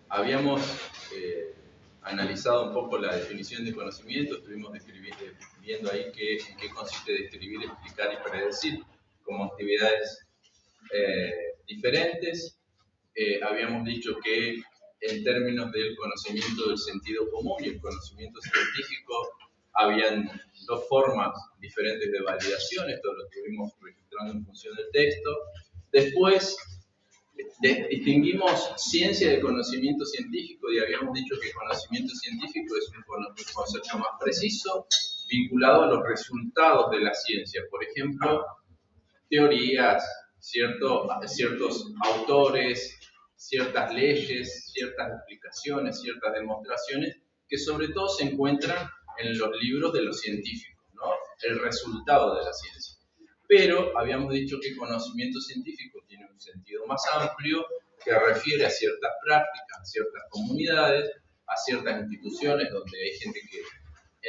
Habíamos analizado un poco la definición de conocimiento, estuvimos viendo ahí en qué consiste describir, explicar y predecir como actividades diferentes. Habíamos dicho que en términos del conocimiento del sentido común y el conocimiento científico habían dos formas diferentes de validación, esto lo estuvimos registrando en función del texto. Después distinguimos ciencia de conocimiento científico y habíamos dicho que conocimiento científico es un concepto más preciso vinculado a los resultados de la ciencia. Por ejemplo, teorías, ciertos autores, ciertas leyes, ciertas explicaciones, ciertas demostraciones que sobre todo se encuentran en los libros de los científicos, ¿no? El resultado de la ciencia. Pero habíamos dicho que conocimiento científico tiene un sentido más amplio que refiere a ciertas prácticas, a ciertas comunidades, a ciertas instituciones donde hay gente que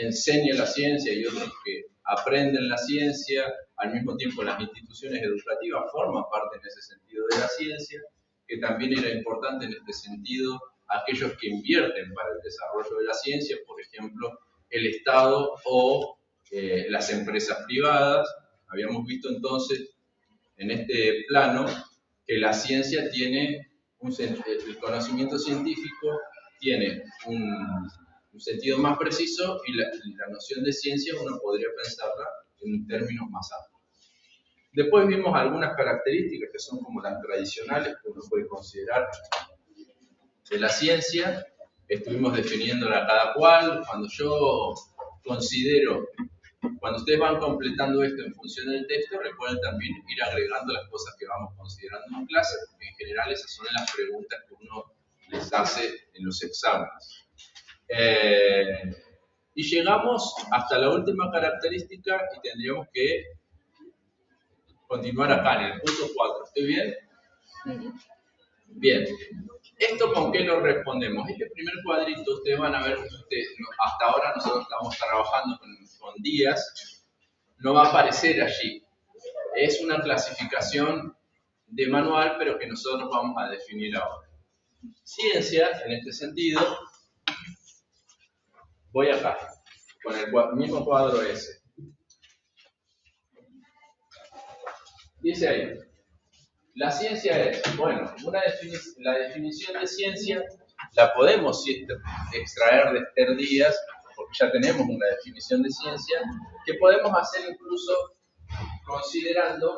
enseña la ciencia y otros que aprenden la ciencia. Al mismo tiempo, las instituciones educativas forman parte en ese sentido de la ciencia, que también era importante en este sentido aquellos que invierten para el desarrollo de la ciencia, por ejemplo, el Estado o las empresas privadas. Habíamos visto entonces en este plano que la ciencia tiene el conocimiento científico tiene un sentido más preciso y la noción de ciencia uno podría pensarla en términos más amplios. Después vimos algunas características que son como las tradicionales que uno puede considerar de la ciencia. Estuvimos definiéndola cada cual. Cuando ustedes van completando esto en función del texto, recuerden también ir agregando las cosas que vamos considerando en clase, porque en general esas son las preguntas que uno les hace en los exámenes. Y llegamos hasta la última característica y tendríamos que continuar acá en el punto 4. ¿Estoy bien? Bien. ¿Esto con qué lo respondemos? Este primer cuadrito, ustedes van a ver, hasta ahora nosotros estamos trabajando con días, no va a aparecer allí. Es una clasificación de manual, pero que nosotros vamos a definir ahora. Ciencia, en este sentido, voy acá, con el mismo cuadro S. Dice ahí, la ciencia es, bueno, la definición de ciencia la podemos extraer de Esther Díaz, porque ya tenemos una definición de ciencia, que podemos hacer incluso considerando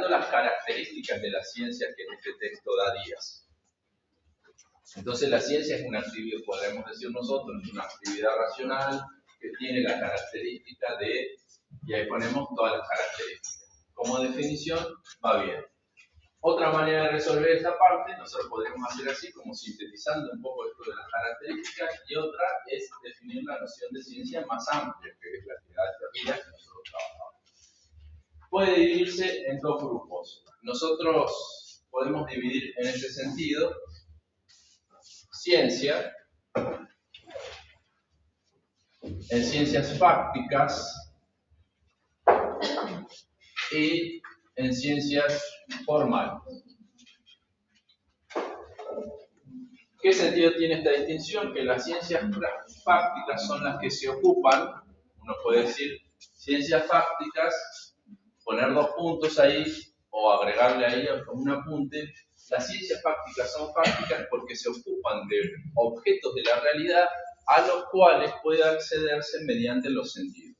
las características de la ciencia que en este texto da Díaz. Entonces la ciencia es una actividad, podemos decir nosotros, una actividad racional que tiene la característica de, y ahí ponemos todas las características. Como definición va bien. Otra manera de resolver esta parte, nosotros podemos hacer así, como sintetizando un poco esto de las características, y otra es definir la noción de ciencia más amplia, que es la actividad de teoría que nosotros trabajamos. Puede dividirse en dos grupos. Nosotros podemos dividir en este sentido ciencia en ciencias fácticas y en ciencias formales. ¿Qué sentido tiene esta distinción? Que las ciencias fácticas son las que se ocupan, uno puede decir ciencias fácticas, poner dos puntos ahí o agregarle ahí un apunte. Las ciencias fácticas son fácticas porque se ocupan de objetos de la realidad a los cuales puede accederse mediante los sentidos.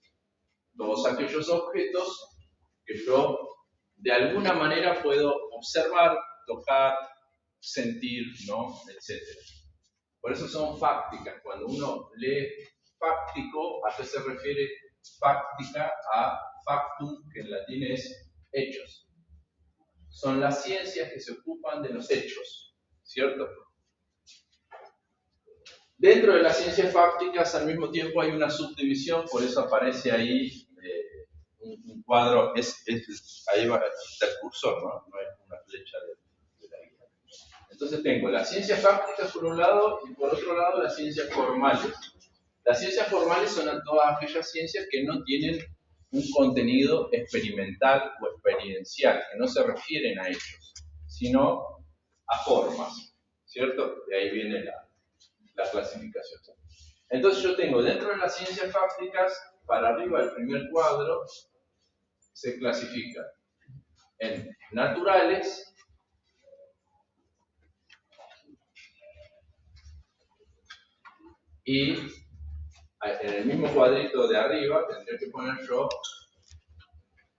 Todos aquellos objetos que yo de alguna manera puedo observar, tocar, sentir, ¿no? Etcétera. Por eso son fácticas. Cuando uno lee fáctico, ¿a qué se refiere fáctica? A factum, que en latín es hechos. Son las ciencias que se ocupan de los hechos, ¿cierto? Dentro de las ciencias fácticas, al mismo tiempo hay una subdivisión, por eso aparece ahí un cuadro, ahí va, está el cursor, ¿no? No es una flecha de la guía. Entonces tengo las ciencias fácticas por un lado y por otro lado las ciencias formales. Las ciencias formales son todas aquellas ciencias que no tienen un contenido experimental o experiencial, que no se refieren a ellos, sino a formas, ¿cierto? De ahí viene la clasificación. Entonces yo tengo dentro de las ciencias fácticas, para arriba del primer cuadro, se clasifica en naturales, y en el mismo cuadrito de arriba tendré que poner yo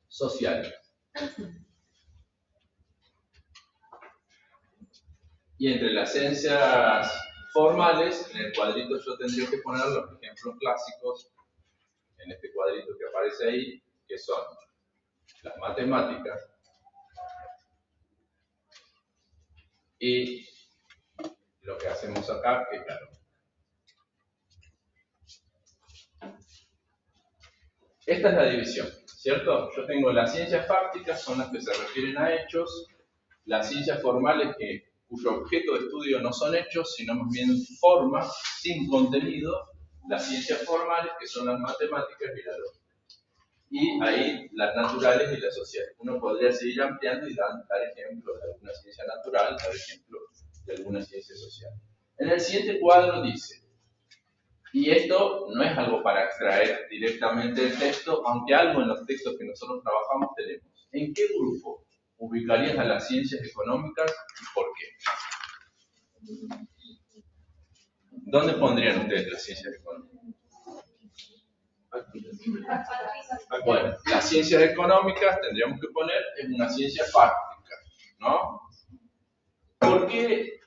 sociales. Y entre las ciencias formales, en el cuadrito yo tendría que poner los ejemplos clásicos, en este cuadrito que aparece ahí, que son las matemáticas y lo que hacemos acá, que claro. Esta es la división, ¿cierto? Yo tengo las ciencias fácticas, son las que se refieren a hechos, las ciencias formales cuyo objeto de estudio no son hechos, sino más bien formas, sin contenido, las ciencias formales, que son las matemáticas y la lógica. Y ahí las naturales y las sociales. Uno podría seguir ampliando y dar ejemplos de alguna ciencia natural, dar ejemplos de alguna ciencia social. En el siguiente cuadro dice, y esto no es algo para extraer directamente del texto, aunque algo en los textos que nosotros trabajamos tenemos. ¿En qué grupo ubicarías a las ciencias económicas y por qué? ¿Dónde pondrían ustedes las ciencias económicas? Bueno, las ciencias económicas tendríamos que poner en una ciencia fáctica, ¿no? ¿Por qué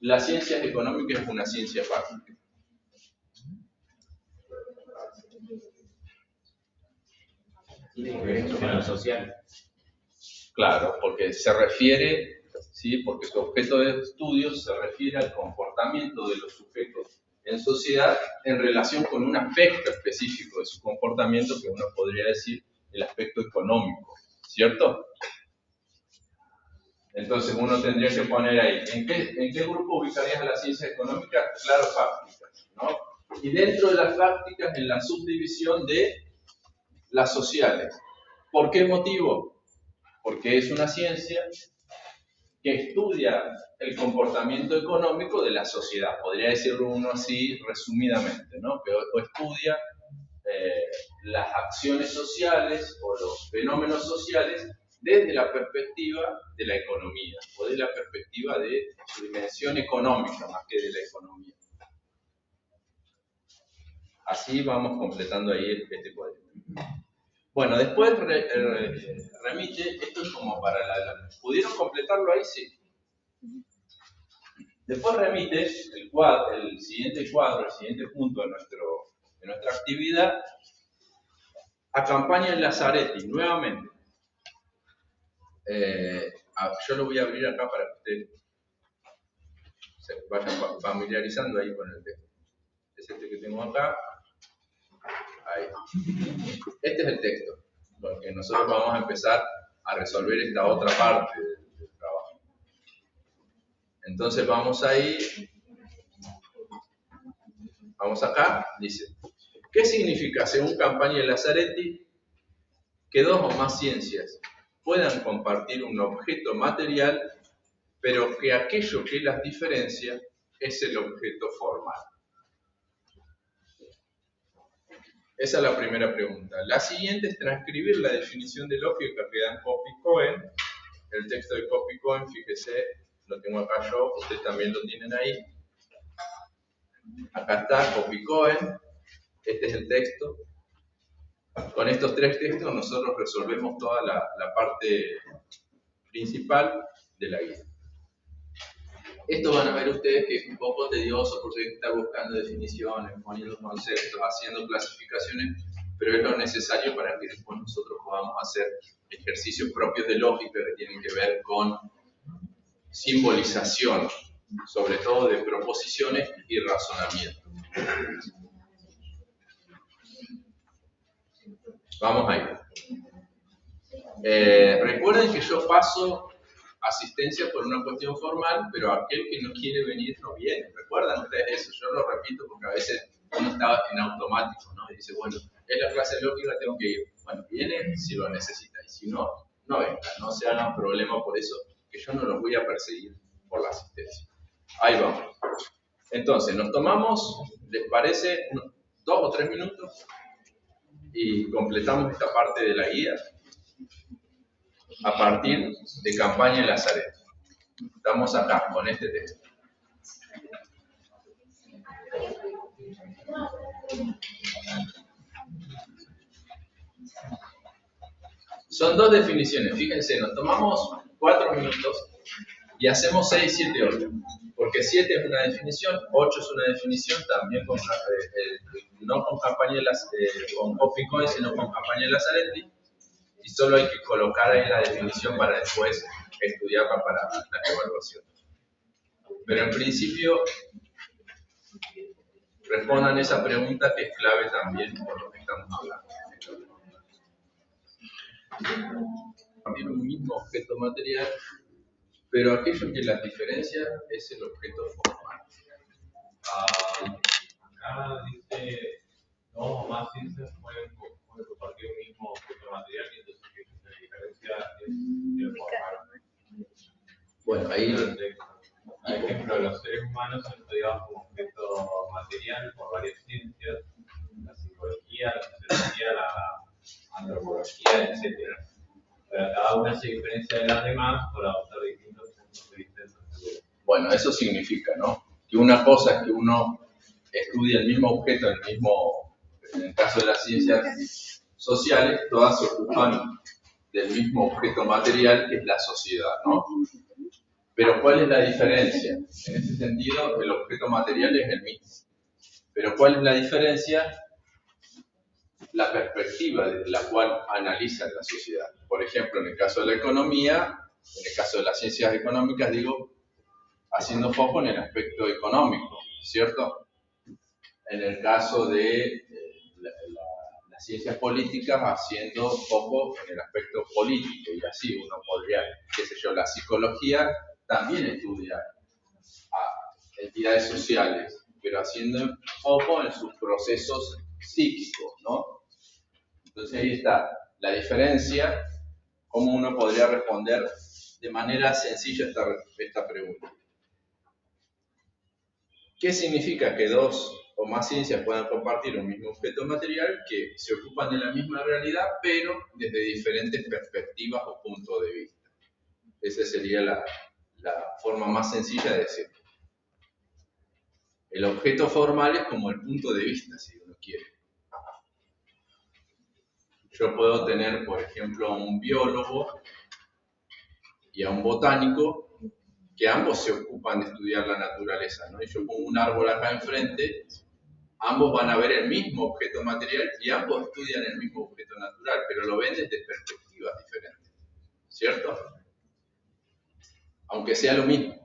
las ciencias económicas es una ciencia fáctica? Tiene que ver con lo social. Claro, porque se refiere, ¿sí? Porque su objeto de estudio se refiere al comportamiento de los sujetos en sociedad en relación con un aspecto específico de su comportamiento que uno podría decir el aspecto económico, ¿cierto? Entonces uno tendría que poner ahí, ¿en qué grupo ubicarías a las ciencias económicas? Claro, fácticas, ¿no? Y dentro de las fácticas, en la subdivisión de las sociales. ¿Por qué motivo? Porque es una ciencia que estudia el comportamiento económico de la sociedad. Podría decirlo uno así resumidamente, ¿no? Que estudia las acciones sociales o los fenómenos sociales desde la perspectiva de la economía o desde la perspectiva de su dimensión económica más que de la economía. Así vamos completando ahí este cuadro. Bueno, después remite, esto es como para ¿pudieron completarlo ahí? Sí. Después remite el siguiente cuadro, el siguiente punto de nuestra actividad, a Campaña en Lazzaretti, nuevamente. Yo lo voy a abrir acá para que ustedes se vayan familiarizando ahí con el texto. Es este que tengo acá. Ahí. Este es el texto, porque nosotros vamos a empezar a resolver esta otra parte del trabajo. Entonces vamos ahí, vamos acá, dice, ¿qué significa según Campaña de Lazzaretti que dos o más ciencias puedan compartir un objeto material, pero que aquello que las diferencia es el objeto formal? Esa es la primera pregunta. La siguiente es transcribir la definición de lógica que dan Coppi-Cohen. El texto de Coppi-Cohen, fíjese, lo tengo acá yo, ustedes también lo tienen ahí. Acá está Coppi-Cohen, este es el texto. Con estos tres textos nosotros resolvemos toda la parte principal de la guía. Esto van a ver ustedes que es un poco tedioso porque hay que estar buscando definiciones, poniendo conceptos, haciendo clasificaciones, pero es lo necesario para que después nosotros podamos hacer ejercicios propios de lógica que tienen que ver con simbolización, sobre todo de proposiciones y razonamiento. Vamos ahí. Recuerden que yo paso asistencia por una cuestión formal, pero aquel que no quiere venir no viene. ¿Recuerdan ustedes eso? Yo lo repito porque a veces uno está en automático, ¿no? Y dice, bueno, es la clase lógica, tengo que ir. Bueno, viene si lo necesita, y si no, no venga, no se hagan problema por eso, que yo no los voy a perseguir por la asistencia. Ahí vamos. Entonces, nos tomamos, ¿les parece? 2 o 3 minutos y completamos esta parte de la guía a partir de Campaña de Lazaret. Estamos acá con este texto. Son 2 definiciones, fíjense, nos tomamos 4 minutos y hacemos 6, 7, 8. Porque 7 es una definición, 8 es una definición, también con, no con campaña de con Opicoin, sino con campaña de Lazaretti. Y solo hay que colocar ahí la definición para después estudiarla para la evaluación. Pero en principio, respondan esa pregunta que es clave también por lo que estamos hablando. También un mismo objeto material, pero aquello que las diferencia es el objeto formal. Acá dice, 2 o más ciencias pueden compartir un mismo objeto material, y entonces la diferencia es el formal. Bueno, ahí... Por ejemplo, los seres humanos son estudiados como objeto material por varias ciencias, la psicología, la sociología, la antropología, etc. Pero cada una se diferencia de las demás por adoptar distintos puntos de vista. Bueno, eso significa, ¿no? Que una cosa es que uno estudia el mismo objeto, en el caso de las ciencias sociales, todas se ocupan del mismo objeto material que es la sociedad, ¿no? Pero ¿cuál es la diferencia? En ese sentido, el objeto material es el mismo. Pero ¿cuál es la diferencia? La perspectiva desde la cual analiza la sociedad. Por ejemplo, en el caso de la economía, en el caso de las ciencias económicas, digo, haciendo foco en el aspecto económico, ¿cierto? En el caso de las ciencias políticas, haciendo foco en el aspecto político, y así uno podría, qué sé yo, la psicología también estudia a entidades sociales, pero haciendo foco en sus procesos psíquicos, ¿no? Entonces ahí está la diferencia, cómo uno podría responder de manera sencilla esta pregunta. ¿Qué significa que 2 o más ciencias puedan compartir un mismo objeto material que se ocupan de la misma realidad, pero desde diferentes perspectivas o puntos de vista? Esa sería la forma más sencilla de decirlo. El objeto formal es como el punto de vista, si uno quiere. Yo puedo tener, por ejemplo, a un biólogo y a un botánico que ambos se ocupan de estudiar la naturaleza, ¿no? Y yo pongo un árbol acá enfrente, ambos van a ver el mismo objeto material y ambos estudian el mismo objeto natural, pero lo ven desde perspectivas diferentes, ¿cierto? Aunque sea lo mismo.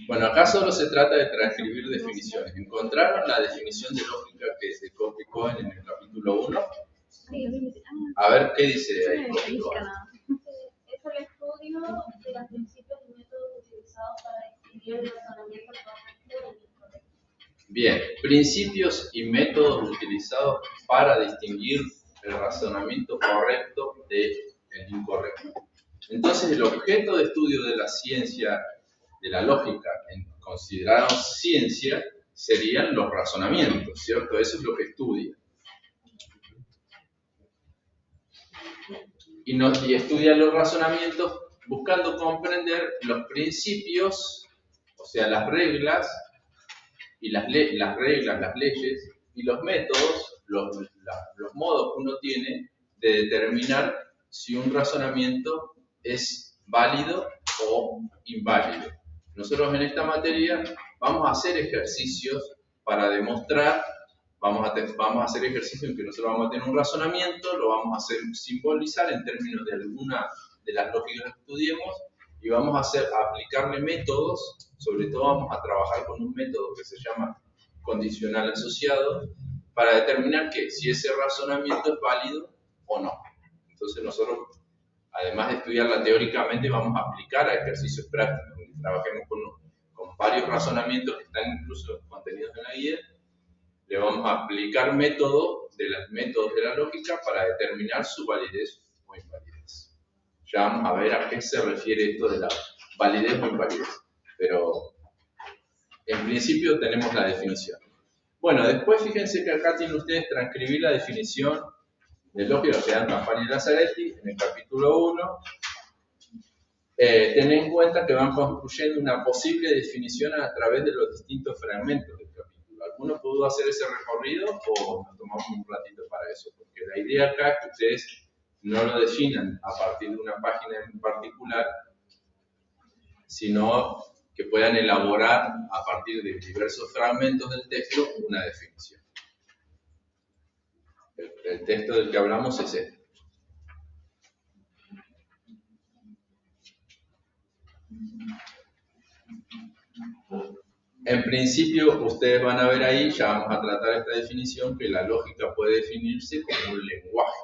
Bueno, acá solo se trata de transcribir definiciones. ¿Encontraron la definición de lógica que se copió en el capítulo 1? A ver, ¿qué dice ahí? Es el estudio de los principios y métodos utilizados para distinguir el razonamiento correcto del incorrecto. Bien, principios y métodos utilizados para distinguir el razonamiento correcto del incorrecto. Entonces, el objeto de estudio de la ciencia, de la lógica, considerados ciencia, serían los razonamientos, ¿cierto? Eso es lo que estudia. Y estudia los razonamientos buscando comprender los principios, o sea, las reglas, y las reglas, las leyes, y los métodos, los modos que uno tiene de determinar si un razonamiento es válido o inválido. Nosotros en esta materia vamos a hacer ejercicios para demostrar, vamos a hacer ejercicios en que nosotros vamos a tener un razonamiento, lo vamos a hacer simbolizar en términos de alguna de las lógicas que estudiemos, y vamos a aplicarle métodos, sobre todo vamos a trabajar con un método que se llama condicional asociado, para determinar que si ese razonamiento es válido o no. Entonces nosotros, además de estudiarla teóricamente, vamos a aplicar a ejercicios prácticos. Trabajemos con varios razonamientos que están incluso contenidos en la guía. Le vamos a aplicar métodos de la lógica para determinar su validez o invalidez. Ya vamos a ver a qué se refiere esto de la validez o invalidez. Pero en principio tenemos la definición. Bueno, después fíjense que acá tienen ustedes transcribir la definición de lógica que dan Campana y Lazzaretti en el capítulo 1. Ten en cuenta que van construyendo una posible definición a través de los distintos fragmentos del capítulo. ¿Alguno pudo hacer ese recorrido o nos tomamos un ratito para eso? Porque la idea acá es que ustedes no lo definan a partir de una página en particular, sino que puedan elaborar a partir de diversos fragmentos del texto una definición. El texto del que hablamos es este. En principio, ustedes van a ver ahí, ya vamos a tratar esta definición, que la lógica puede definirse como un lenguaje.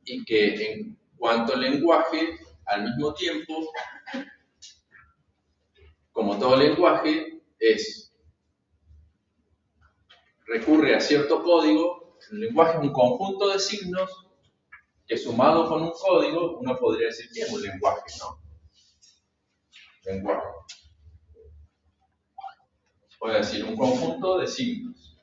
Y que en cuanto al lenguaje, al mismo tiempo, como todo lenguaje, recurre a cierto código. El lenguaje es un conjunto de signos que sumado con un código, uno podría decir que es un lenguaje, ¿no? Lenguaje. Puede decir un conjunto de signos.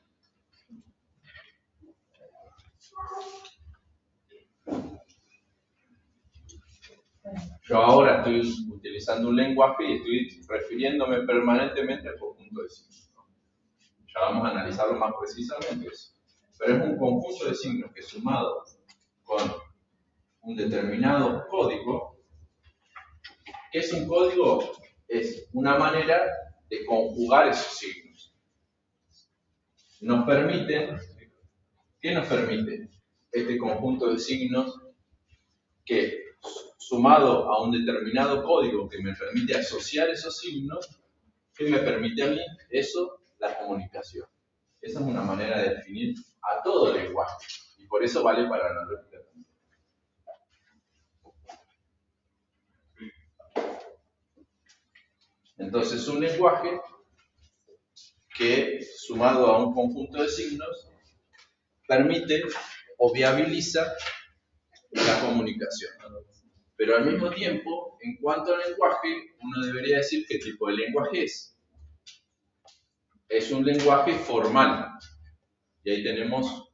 Yo ahora estoy utilizando un lenguaje y estoy refiriéndome permanentemente al conjunto de signos, ¿no? Ya vamos a analizarlo más precisamente eso. Pero es un conjunto de signos que sumado con un determinado código. ¿Qué es un código? Es una manera de conjugar esos signos. Nos permite, ¿qué nos permite? Este conjunto de signos que, sumado a un determinado código que me permite asociar esos signos, ¿qué me permite a mí? Eso, la comunicación. Esa es una manera de definir a todo lenguaje. Y por eso vale para la lógica también. Entonces, un lenguaje que, sumado a un conjunto de signos, permite o viabiliza la comunicación. Pero al mismo tiempo, en cuanto al lenguaje, uno debería decir qué tipo de lenguaje es. Es un lenguaje formal. Y ahí tenemos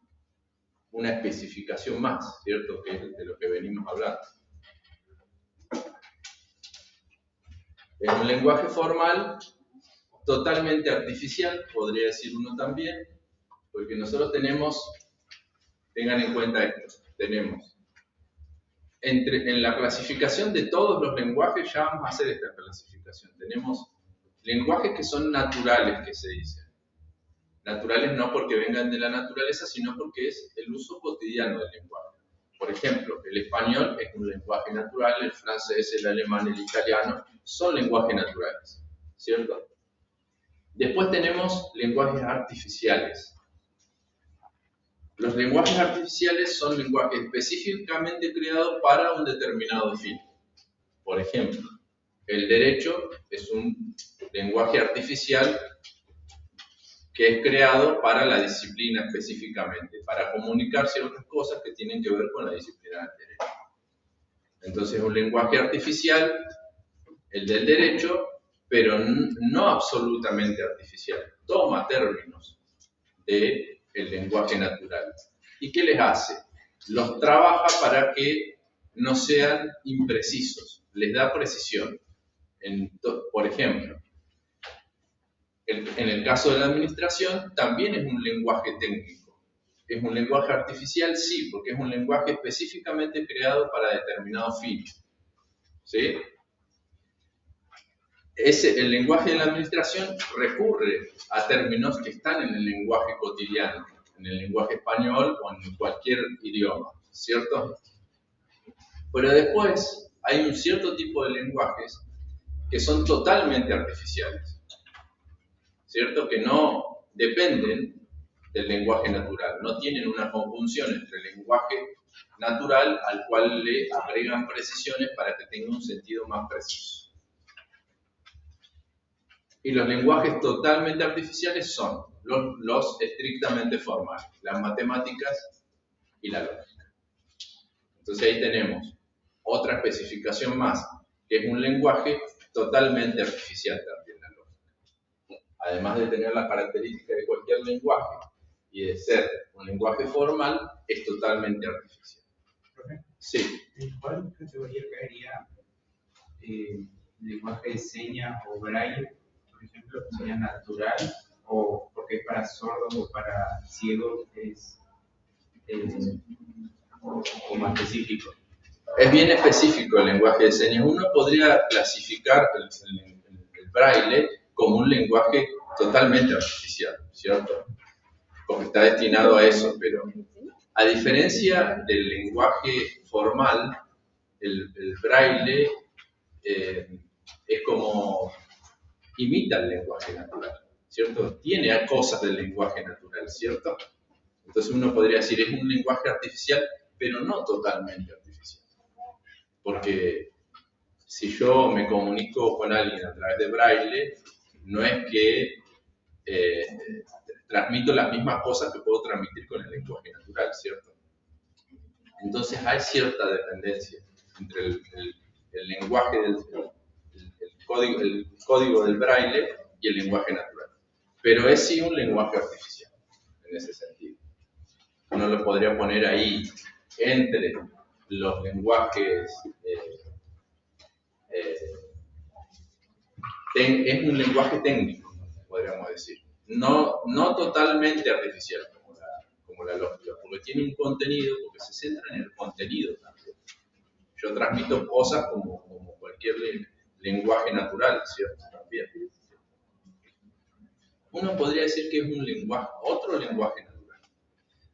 una especificación más, ¿cierto? Que es de lo que venimos hablando. Es un lenguaje formal, totalmente artificial, podría decir uno también, porque nosotros tenemos, tengan en cuenta esto, tenemos, en la clasificación de todos los lenguajes, ya vamos a hacer esta clasificación, tenemos lenguajes que son naturales, que se dicen. Naturales no porque vengan de la naturaleza, sino porque es el uso cotidiano del lenguaje. Por ejemplo, el español es un lenguaje natural, el francés, el alemán, el italiano, son lenguajes naturales, ¿cierto? Después tenemos lenguajes artificiales. Los lenguajes artificiales son lenguajes específicamente creados para un determinado fin. Por ejemplo, el derecho es un lenguaje artificial que es creado para la disciplina específicamente, para comunicar ciertas cosas que tienen que ver con la disciplina del derecho. Entonces, un lenguaje artificial, el del derecho, pero no absolutamente artificial. Toma términos del lenguaje natural. ¿Y qué les hace? Los trabaja para que no sean imprecisos, les da precisión. Por ejemplo, en el caso de la administración, también es un lenguaje técnico. ¿Es un lenguaje artificial? Sí, porque es un lenguaje específicamente creado para determinado fin. ¿Sí? El lenguaje de la administración recurre a términos que están en el lenguaje cotidiano, en el lenguaje español o en cualquier idioma, ¿cierto? Pero después hay un cierto tipo de lenguajes que son totalmente artificiales, ¿cierto? Que no dependen del lenguaje natural. No tienen una conjunción entre el lenguaje natural al cual le agregan precisiones para que tenga un sentido más preciso. Y los lenguajes totalmente artificiales son los estrictamente formales, las matemáticas y la lógica. Entonces ahí tenemos otra especificación más, que es un lenguaje totalmente artificial también, la lógica. Además de tener la característica de cualquier lenguaje y de ser un lenguaje formal, es totalmente artificial. Sí. ¿En cuál categoría caería lenguaje de señas o braille, por ejemplo, sería natural, o porque es para sordos o para ciegos es como específico? Es bien específico el lenguaje de señas. Uno podría clasificar el braille como un lenguaje totalmente artificial, ¿cierto? Porque está destinado a eso, pero a diferencia del lenguaje formal, el braille es como imita el lenguaje natural, ¿cierto? Tiene cosas del lenguaje natural, ¿cierto? Entonces uno podría decir, es un lenguaje artificial, pero no totalmente artificial. Porque si yo me comunico con alguien a través de braille, no es que transmito las mismas cosas que puedo transmitir con el lenguaje natural, ¿cierto? Entonces hay cierta dependencia entre el lenguaje el código del braille y el lenguaje natural. Pero es sí un lenguaje artificial, en ese sentido. Uno lo podría poner ahí entre los lenguajes, es un lenguaje técnico, podríamos decir. No totalmente artificial como la lógica, porque tiene un contenido, porque se centra en el contenido también. Yo transmito cosas como cualquier lenguaje natural, ¿cierto? También. Uno podría decir que es un lenguaje, otro lenguaje natural.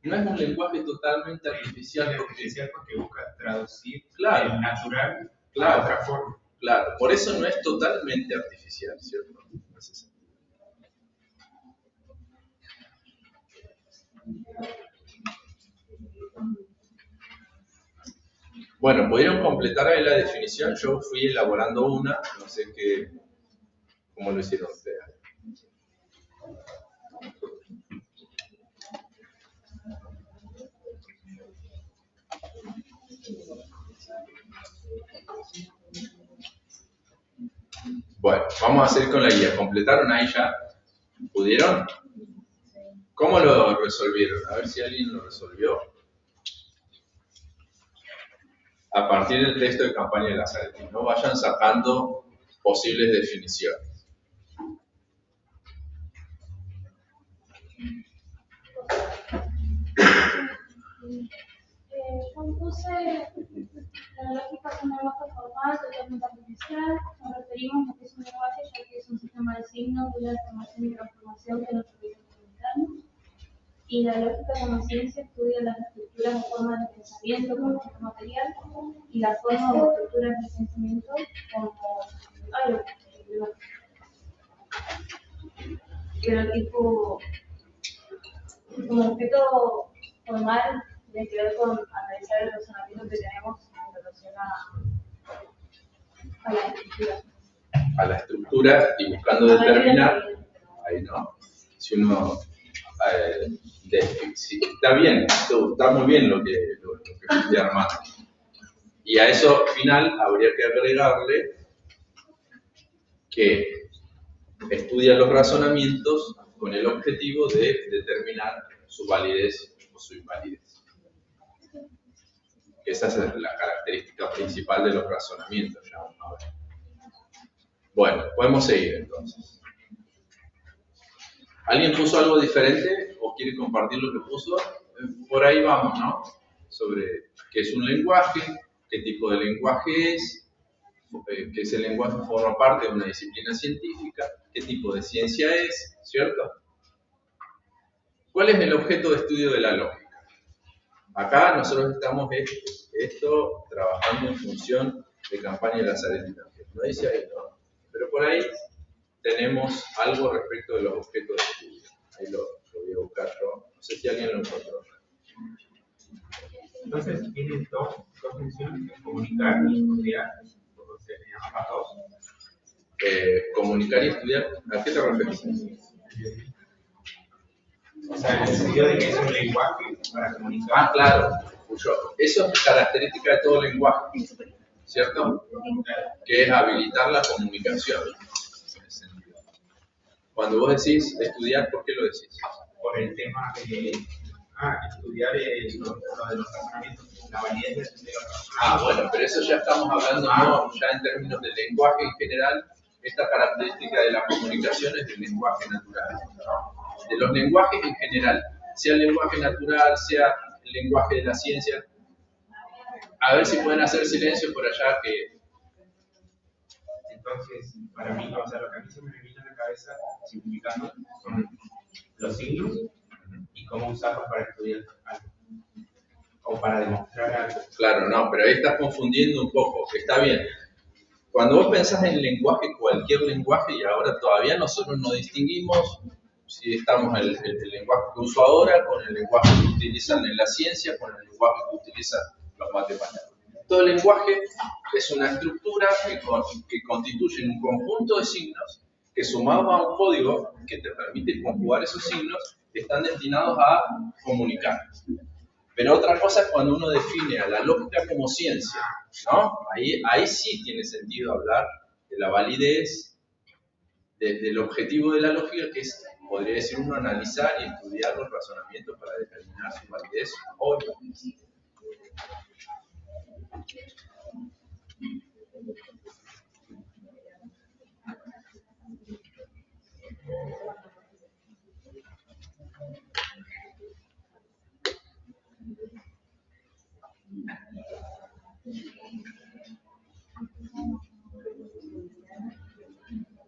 No es un lenguaje totalmente artificial porque busca traducir claro, el natural claro, a otra forma. Claro, por eso no es totalmente artificial, ¿cierto? Bueno, pudieron completar ahí la definición. Yo fui elaborando una, no sé cómo lo hicieron ustedes. Bueno, vamos a seguir con la guía. ¿Completaron ahí ya? ¿Pudieron? ¿Cómo lo resolvieron? A ver si alguien lo resolvió. A partir del texto de campaña de Lazaretti, no vayan sacando posibles definiciones. Yo puse la lógica es un lenguaje formal totalmente artificial. Nos referimos a que es un lenguaje ya que es un sistema de signos de la información y transformación que nos permite comunicarnos. Y la lógica como ciencia estudia las estructuras o formas de pensamiento como tipo material y las formas o estructuras de pensamiento como algo. Pero tipo, como objeto formal tiene que ver con analizar el razonamiento que tenemos en relación a la estructura. A la estructura y buscando determinar, ahí no, si uno, si está bien, está muy bien lo que fuiste armando. Y a eso final habría que agregarle que estudia los razonamientos con el objetivo de determinar su validez o su invalidez. Esa es la característica principal de los razonamientos, ya vamos a ver. Bueno, podemos seguir entonces. ¿Alguien puso algo diferente o quiere compartir lo que puso? Por ahí vamos, ¿no? Sobre qué es un lenguaje, qué tipo de lenguaje es, que ese lenguaje forma parte de una disciplina científica, qué tipo de ciencia es, ¿cierto? ¿Cuál es el objeto de estudio de la lógica? Acá nosotros estamos trabajando en función de campaña de Lazaretti también. No dice ahí, ¿no? Pero por ahí tenemos algo respecto de los objetos de estudio. Ahí lo Lo voy a buscar yo. No sé si alguien lo encontró. Entonces, tiene dos funciones, comunicar y estudiar, o se llama dos. Comunicar y estudiar, ¿a qué te refieres? O sea, en el sentido de que es un lenguaje para comunicar. Claro, eso es característica de todo lenguaje, ¿cierto? Que es habilitar la comunicación. Cuando vos decís estudiar, ¿por qué lo decís? Por el tema de estudiar lo de los razonamientos, la validez del estudio. Bueno, pero eso ya estamos hablando, no ya en términos de lenguaje en general. Esta característica de la comunicación es del lenguaje natural, ¿no? De los lenguajes en general, sea el lenguaje natural, sea el lenguaje de la ciencia. A ver si pueden hacer silencio por allá que... Entonces, para mí, o sea, lo que a mí se me viene a la cabeza, simplificando, son los signos y cómo usarlos para estudiar algo o para demostrar algo. Claro, no, pero ahí estás confundiendo un poco, que está bien. Cuando vos pensás en lenguaje, cualquier lenguaje, y ahora todavía nosotros no distinguimos si estamos en el lenguaje que uso ahora con el lenguaje que utilizan en la ciencia, con el lenguaje que utilizan los matemáticos. Todo lenguaje es una estructura que constituye un conjunto de signos que, sumados a un código que te permite conjugar esos signos, están destinados a comunicar. Pero otra cosa es cuando uno define a la lógica como ciencia, ¿no? Ahí sí tiene sentido hablar de la validez, del objetivo de la lógica, que es, podría decir uno, analizar y estudiar los razonamientos para determinar su validez o invalidez.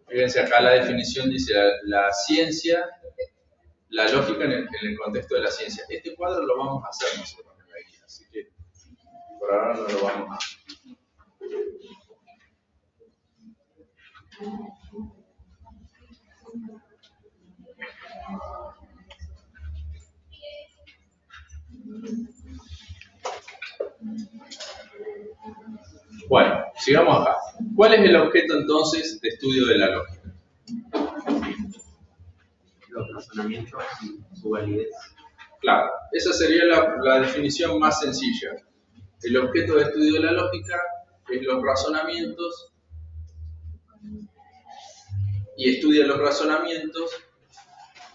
Fíjense acá la definición, dice la ciencia, la lógica en el contexto de la ciencia. Este cuadro lo vamos a hacer nosotros en la guía, así que por ahora no lo vamos a hacer. Bueno, sigamos acá. ¿Cuál es el objeto entonces de estudio de la lógica? Los razonamientos y su validez. Claro, esa sería la definición más sencilla. El objeto de estudio de la lógica es los razonamientos y estudia los razonamientos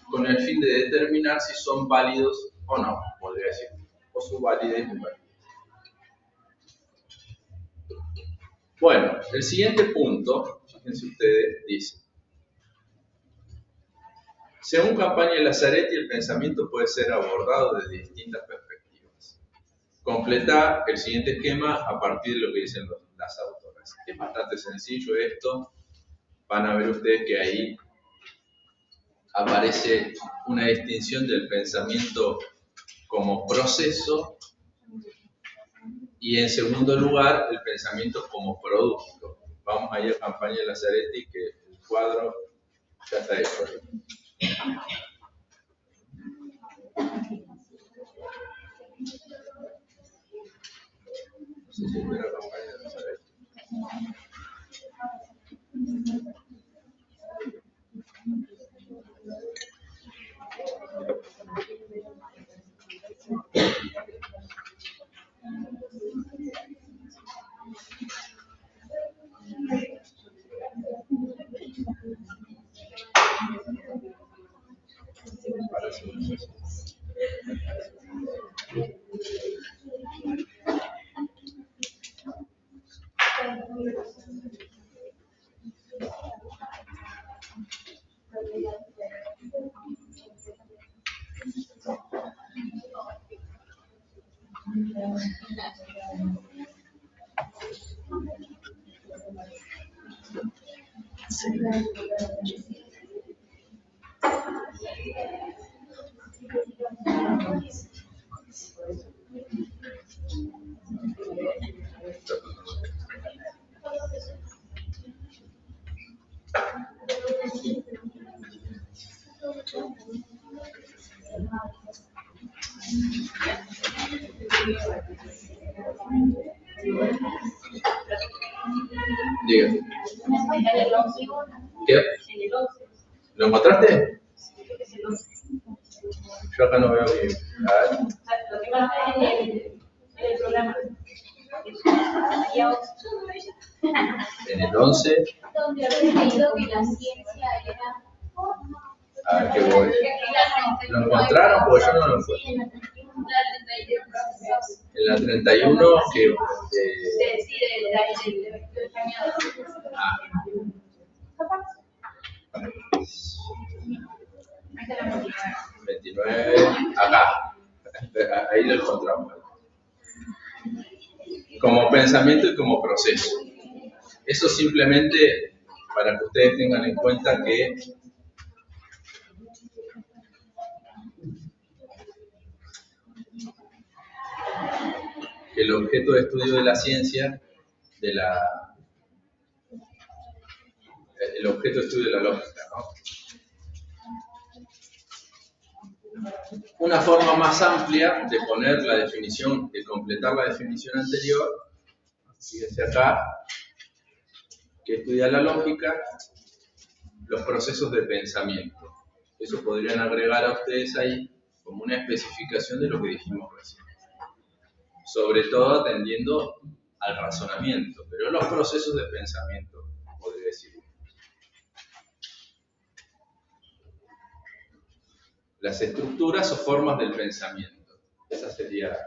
con el fin de determinar si son válidos o no, podría decir, o su validez es válida. Bueno, el siguiente punto, fíjense ustedes, dice: según Campaña y Lazzaretti, el pensamiento puede ser abordado desde distintas perspectivas. Completa el siguiente esquema a partir de lo que dicen las autoras. Es bastante sencillo esto. Van a ver ustedes que ahí aparece una distinción del pensamiento como proceso y, en segundo lugar, el pensamiento como producto. Vamos a ir a Campaña de Lazzaretti, que el cuadro ya está hecho. No sé si era Campaña de Lazzaretti. Diga. En el 11. ¿Qué? En el 11. ¿Lo encontraste? Creo que es el 11. Yo acá no veo bien. A ver. Lo que pasa en el programa. Y a 11. En el 11. Donde había leído que la ciencia era. A ver qué voy. ¿Lo encontraron? Pues yo no lo encuentro. En la 31 que... ah, 29, acá. Ahí lo encontramos. Como pensamiento y como proceso. Eso simplemente para que ustedes tengan en cuenta que el objeto de estudio de la ciencia, el objeto de estudio de la lógica, ¿no? Una forma más amplia de poner la definición, de completar la definición anterior, fíjense acá, que estudia la lógica, los procesos de pensamiento. Eso podrían agregar a ustedes ahí como una especificación de lo que dijimos recién. Sobre todo atendiendo al razonamiento, pero los procesos de pensamiento, podría decir. Las estructuras o formas del pensamiento. Esa sería.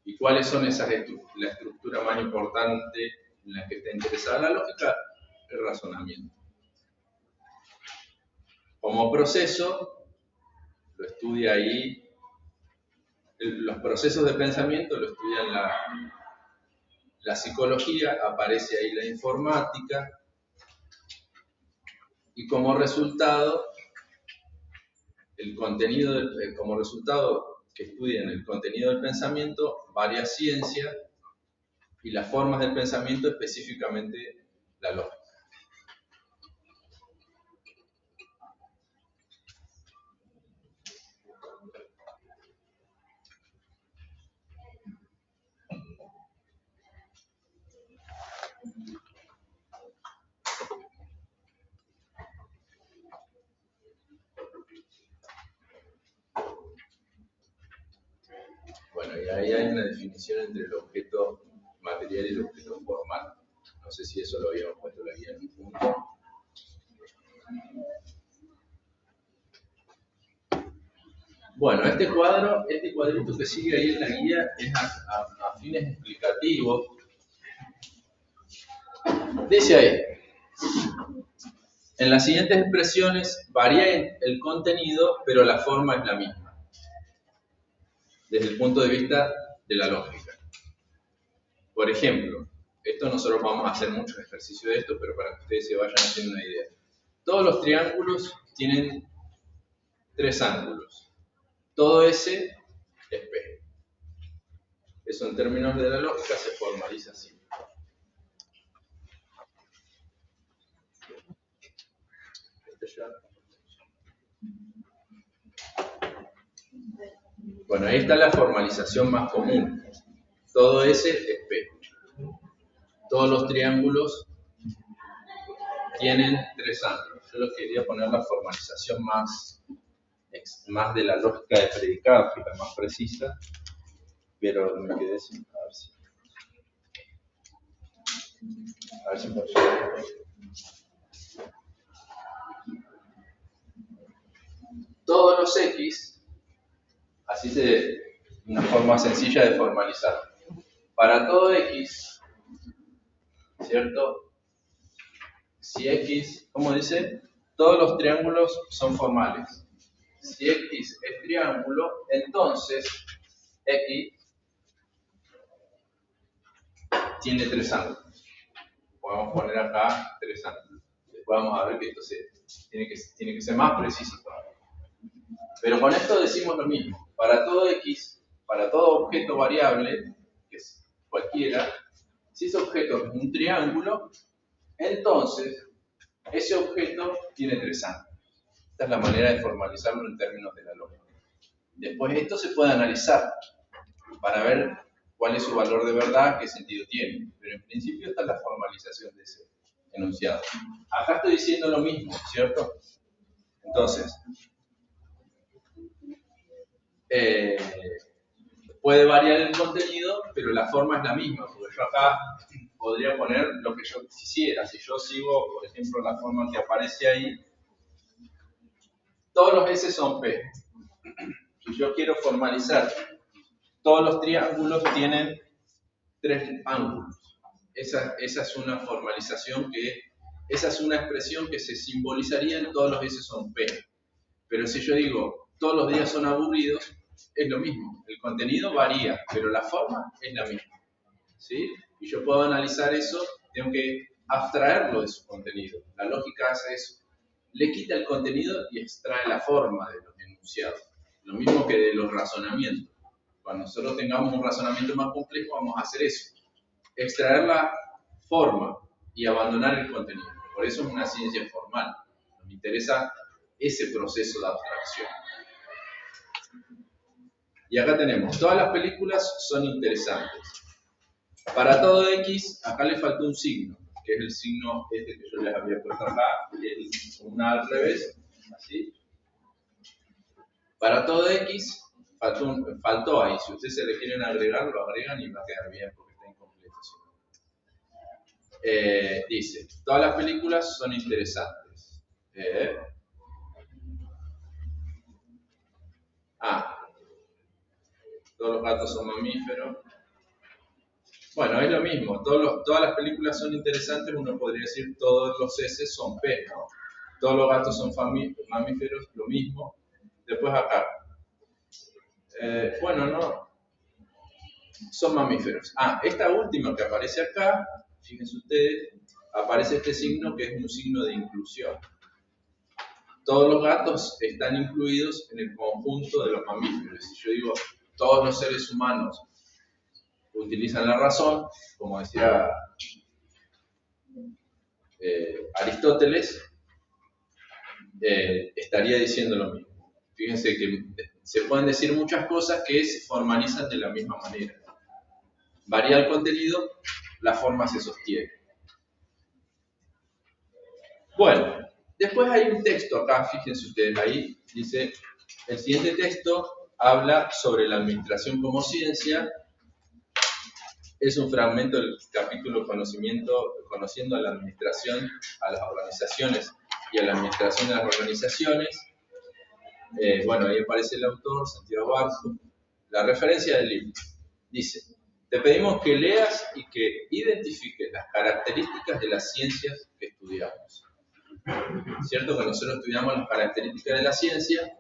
¿Y cuáles son esas estructuras? La estructura más importante en la que está interesada la lógica, el razonamiento. Como proceso, lo estudia ahí, los procesos de pensamiento lo estudian la psicología, aparece ahí la informática, y como resultado, como resultado que estudian el contenido del pensamiento, varias ciencias y las formas del pensamiento, específicamente la lógica. Bueno, y ahí hay una definición entre el objeto material y el objeto formal. No sé si eso lo habíamos puesto la guía en un punto. Bueno, este cuadrito que sigue ahí en la guía es a fines explicativos. Dice ahí, en las siguientes expresiones varía el contenido, pero la forma es la misma, desde el punto de vista de la lógica. Por ejemplo, esto nosotros vamos a hacer muchos ejercicios de esto, pero para que ustedes se vayan haciendo una idea. Todos los triángulos tienen 3 ángulos. Todo ese es P. Eso en términos de la lógica se formaliza así. Bueno, ahí está la formalización más común. Todo ese es P. Todos los triángulos tienen 3 ángulos. Yo les quería poner la formalización más de la lógica de predicado, que es la más precisa, pero me quedé sin. A ver si funciona. Todos los X, una forma sencilla de formalizar. Para todo X, ¿cierto? Si X, ¿cómo dice? Todos los triángulos son formales. Si X es triángulo, entonces X tiene 3 ángulos. Podemos poner acá 3 ángulos. Después vamos a ver que esto tiene que ser más preciso todavía. Pero con esto decimos lo mismo. Para todo X, para todo objeto variable, que es cualquiera, si ese objeto es un triángulo, entonces ese objeto tiene 3 ángulos. Esta es la manera de formalizarlo en términos de la lógica. Después esto se puede analizar para ver cuál es su valor de verdad, qué sentido tiene. Pero en principio esta es la formalización de ese enunciado. Acá estoy diciendo lo mismo, ¿cierto? Entonces, puede variar el contenido, pero la forma es la misma, porque yo acá podría poner lo que yo quisiera. Si yo sigo, por ejemplo, la forma que aparece ahí, todos los S son P. Si yo quiero formalizar, todos los triángulos tienen 3 ángulos. Esa es una formalización esa es una expresión que se simbolizaría en todos los S son P. Pero si yo digo, todos los días son aburridos, es lo mismo. El contenido varía, pero la forma es la misma. ¿Sí? Y yo puedo analizar eso, tengo que abstraerlo de su contenido. La lógica hace eso. Le quita el contenido y extrae la forma de los enunciados. Lo mismo que de los razonamientos. Cuando nosotros tengamos un razonamiento más complejo, vamos a hacer eso. Extraer la forma y abandonar el contenido. Por eso es una ciencia formal. Nos interesa ese proceso de abstracción. Y acá tenemos, todas las películas son interesantes. Para todo X, acá le faltó un signo, que es el signo este que yo les había puesto acá, que es una al revés, así. Para todo X, faltó ahí. Si ustedes se le quieren agregar, lo agregan y va a quedar bien porque está incompleto. Dice, todas las películas son interesantes. Todos los gatos son mamíferos. Bueno, es lo mismo. Todas las películas son interesantes. Uno podría decir todos los S son P, ¿no? Todos los gatos son mamíferos, lo mismo. Después acá. Bueno, no. Son mamíferos. Esta última que aparece acá, fíjense ustedes, aparece este signo que es un signo de inclusión. Todos los gatos están incluidos en el conjunto de los mamíferos. Si yo digo, todos los seres humanos utilizan la razón, como decía Aristóteles, estaría diciendo lo mismo. Fíjense que se pueden decir muchas cosas que se formalizan de la misma manera. Varía el contenido, la forma se sostiene. Bueno, después hay un texto acá, fíjense ustedes ahí, dice, el siguiente texto habla sobre la administración como ciencia. Es un fragmento del capítulo Conociendo a la administración, a las organizaciones y a la administración de las organizaciones. Bueno, ahí aparece el autor, Santiago Barco. La referencia del libro dice, te pedimos que leas y que identifiques las características de las ciencias que estudiamos. ¿Cierto que nosotros estudiamos las características de la ciencia?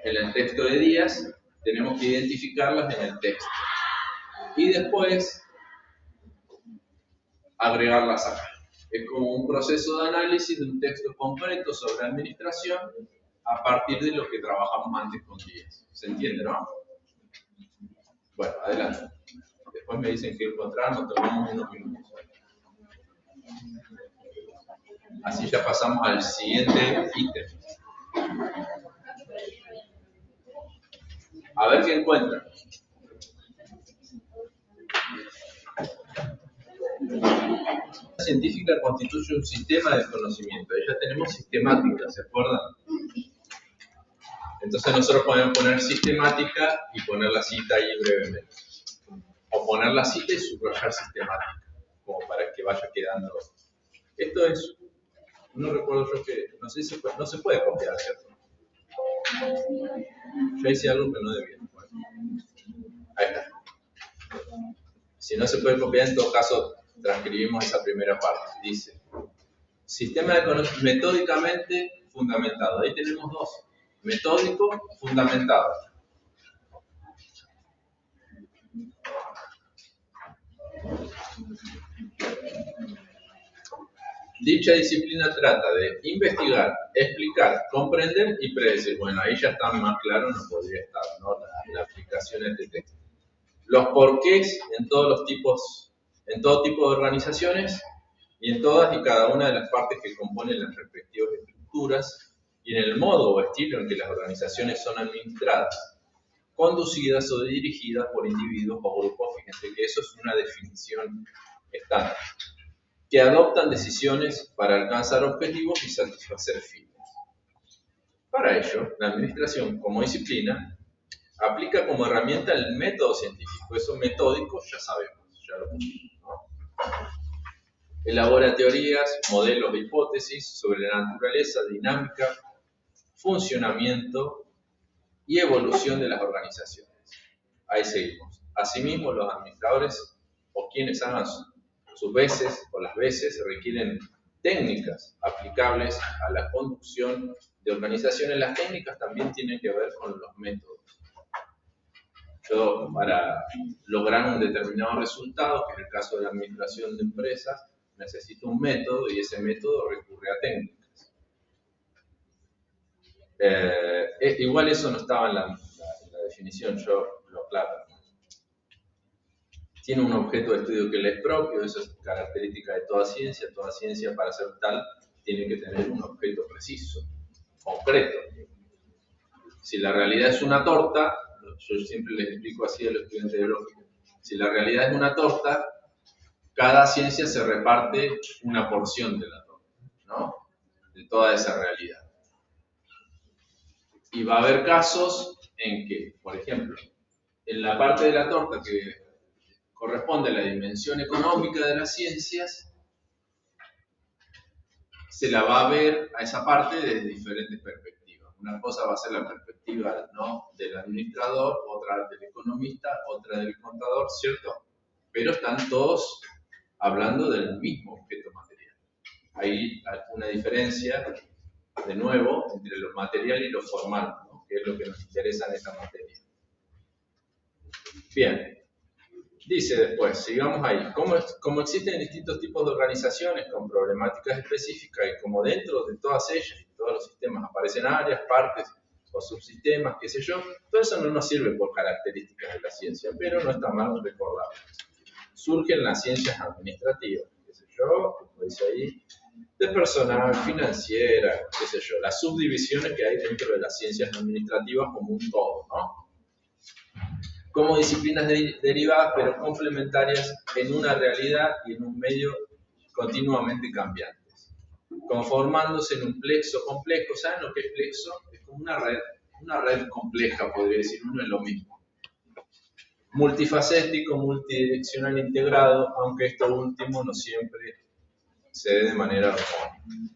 En el texto de Díaz tenemos que identificarlas en el texto. Y después agregarlas acá. Es como un proceso de análisis de un texto concreto sobre administración a partir de lo que trabajamos antes con Díaz. ¿Se entiende, no? Bueno, adelante. Después me dicen que encontraron, tomamos unos minutos. Así ya pasamos al siguiente ítem. A ver qué encuentran. La científica constituye un sistema de conocimiento. Ahí ya tenemos sistemática, ¿se acuerdan? Entonces nosotros podemos poner sistemática y poner la cita ahí brevemente. O poner la cita y subrayar sistemática, como para que vaya quedando. Esto es, no recuerdo yo que, no sé si no se puede copiar, ¿cierto? Yo hice algo que no debía. Bueno, ahí está. Si no se puede copiar, en todo caso, transcribimos esa primera parte. Dice, sistema de conocimiento metódicamente fundamentado. Ahí tenemos dos. Metódico, fundamentado. Dicha disciplina trata de investigar, explicar, comprender y predecir. Bueno, ahí ya está más claro, no podría estar, ¿no? La aplicación de este texto. Los porqués en todos los tipos, en todo tipo de organizaciones y en todas y cada una de las partes que componen las respectivas estructuras y en el modo o estilo en que las organizaciones son administradas. conducidas o dirigidas por individuos o grupos. Fíjense que eso es una definición estándar, que adoptan decisiones para alcanzar objetivos y satisfacer fines. Para ello, la administración como disciplina aplica como herramienta el método científico. Eso metódico ya sabemos, ya lo pusimos, ¿no? Elabora teorías, modelos e hipótesis sobre la naturaleza, dinámica, funcionamiento y evolución de las organizaciones. Ahí seguimos. Asimismo, los administradores o quienes hagan sus veces o las veces requieren técnicas aplicables a la conducción de organizaciones. Las técnicas también tienen que ver con los métodos. Yo, para lograr un determinado resultado, que en el caso de la administración de empresas, necesito un método y ese método recurre a técnicas. Igual eso no estaba en la definición, yo lo aclaro. Tiene un objeto de estudio que le es propio, eso es característica de toda ciencia. Toda ciencia, para ser tal, tiene que tener un objeto preciso, concreto. Si la realidad es una torta, yo siempre les explico así a los estudiantes de lógica, si la realidad es una torta, cada ciencia se reparte una porción de la torta, ¿no? De toda esa realidad. Y va a haber casos en que, por ejemplo, en la parte de la torta que corresponde a la dimensión económica de las ciencias, se la va a ver a esa parte desde diferentes perspectivas. Una cosa va a ser la perspectiva, ¿no?, del administrador, otra del economista, otra del contador, ¿cierto? Pero están todos hablando del mismo objeto material. Hay una diferencia, de nuevo, entre lo material y lo formal, ¿no?, que es lo que nos interesa en esta materia. Bien. Dice después, sigamos ahí, como existen distintos tipos de organizaciones con problemáticas específicas y como dentro de todas ellas y todos los sistemas aparecen áreas, partes o subsistemas, qué sé yo, todo eso no nos sirve por características de la ciencia, pero no está mal recordarlo. Surgen las ciencias administrativas, qué sé yo, como dice ahí, de personal, financiera, qué sé yo, las subdivisiones que hay dentro de las ciencias administrativas como un todo, ¿no? Como disciplinas derivadas pero complementarias en una realidad y en un medio continuamente cambiantes, conformándose en un plexo complejo. ¿Saben lo que es plexo? Es como una red compleja, podría decir, uno es lo mismo. Multifacético, multidireccional integrado, aunque esto último no siempre se dé de manera armónica.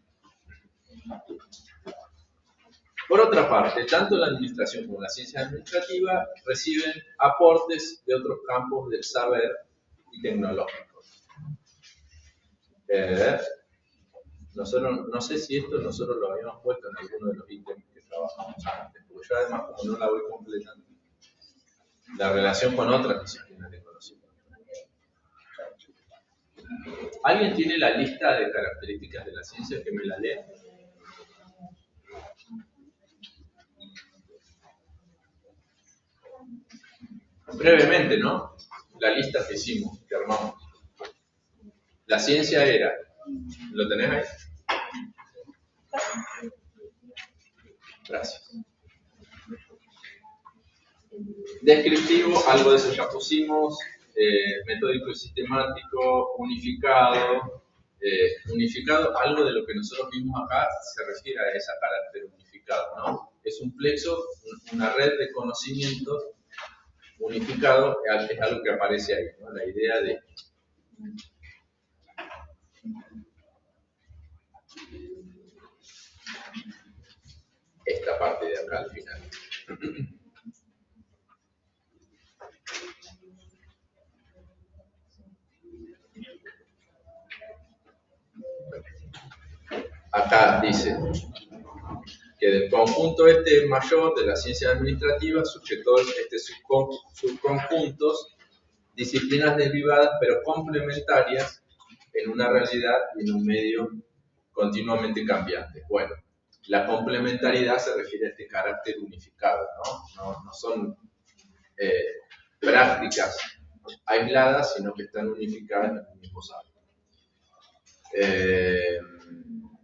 Por otra parte, tanto la administración como la ciencia administrativa reciben aportes de otros campos del saber y tecnológicos. Nosotros, no sé si esto nosotros lo habíamos puesto en alguno de los ítems que trabajamos antes, porque yo además, como no la voy completando, la relación con otras disciplinas de conocimiento. ¿Alguien tiene la lista de características de la ciencia que me la lea? Brevemente, ¿no? La lista que hicimos, que armamos. La ciencia era, ¿lo tenés ahí? Gracias. Descriptivo, algo de eso ya pusimos. Metódico y sistemático, unificado. Unificado, algo de lo que nosotros vimos acá se refiere a ese carácter unificado, ¿no? Es un plexo, una red de conocimientos unificado, es algo que aparece ahí, ¿no? La idea de esta parte de acá al final. Acá dice que del conjunto este mayor de las ciencias administrativas sujetó subconjuntos, disciplinas derivadas pero complementarias en una realidad y en un medio continuamente cambiante. Bueno, la complementariedad se refiere a este carácter unificado, ¿no? No son prácticas aisladas, sino que están unificadas en el mismo saber.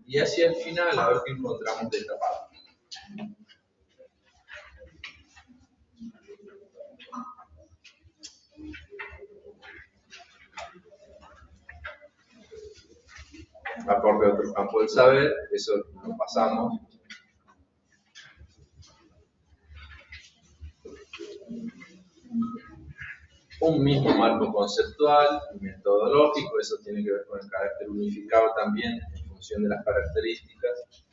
Y hacia el final, a ver qué encontramos de esta parte. aporte a otro campo del saber, eso lo pasamos. Un mismo marco conceptual y metodológico, eso tiene que ver con el carácter unificado también en función de las características.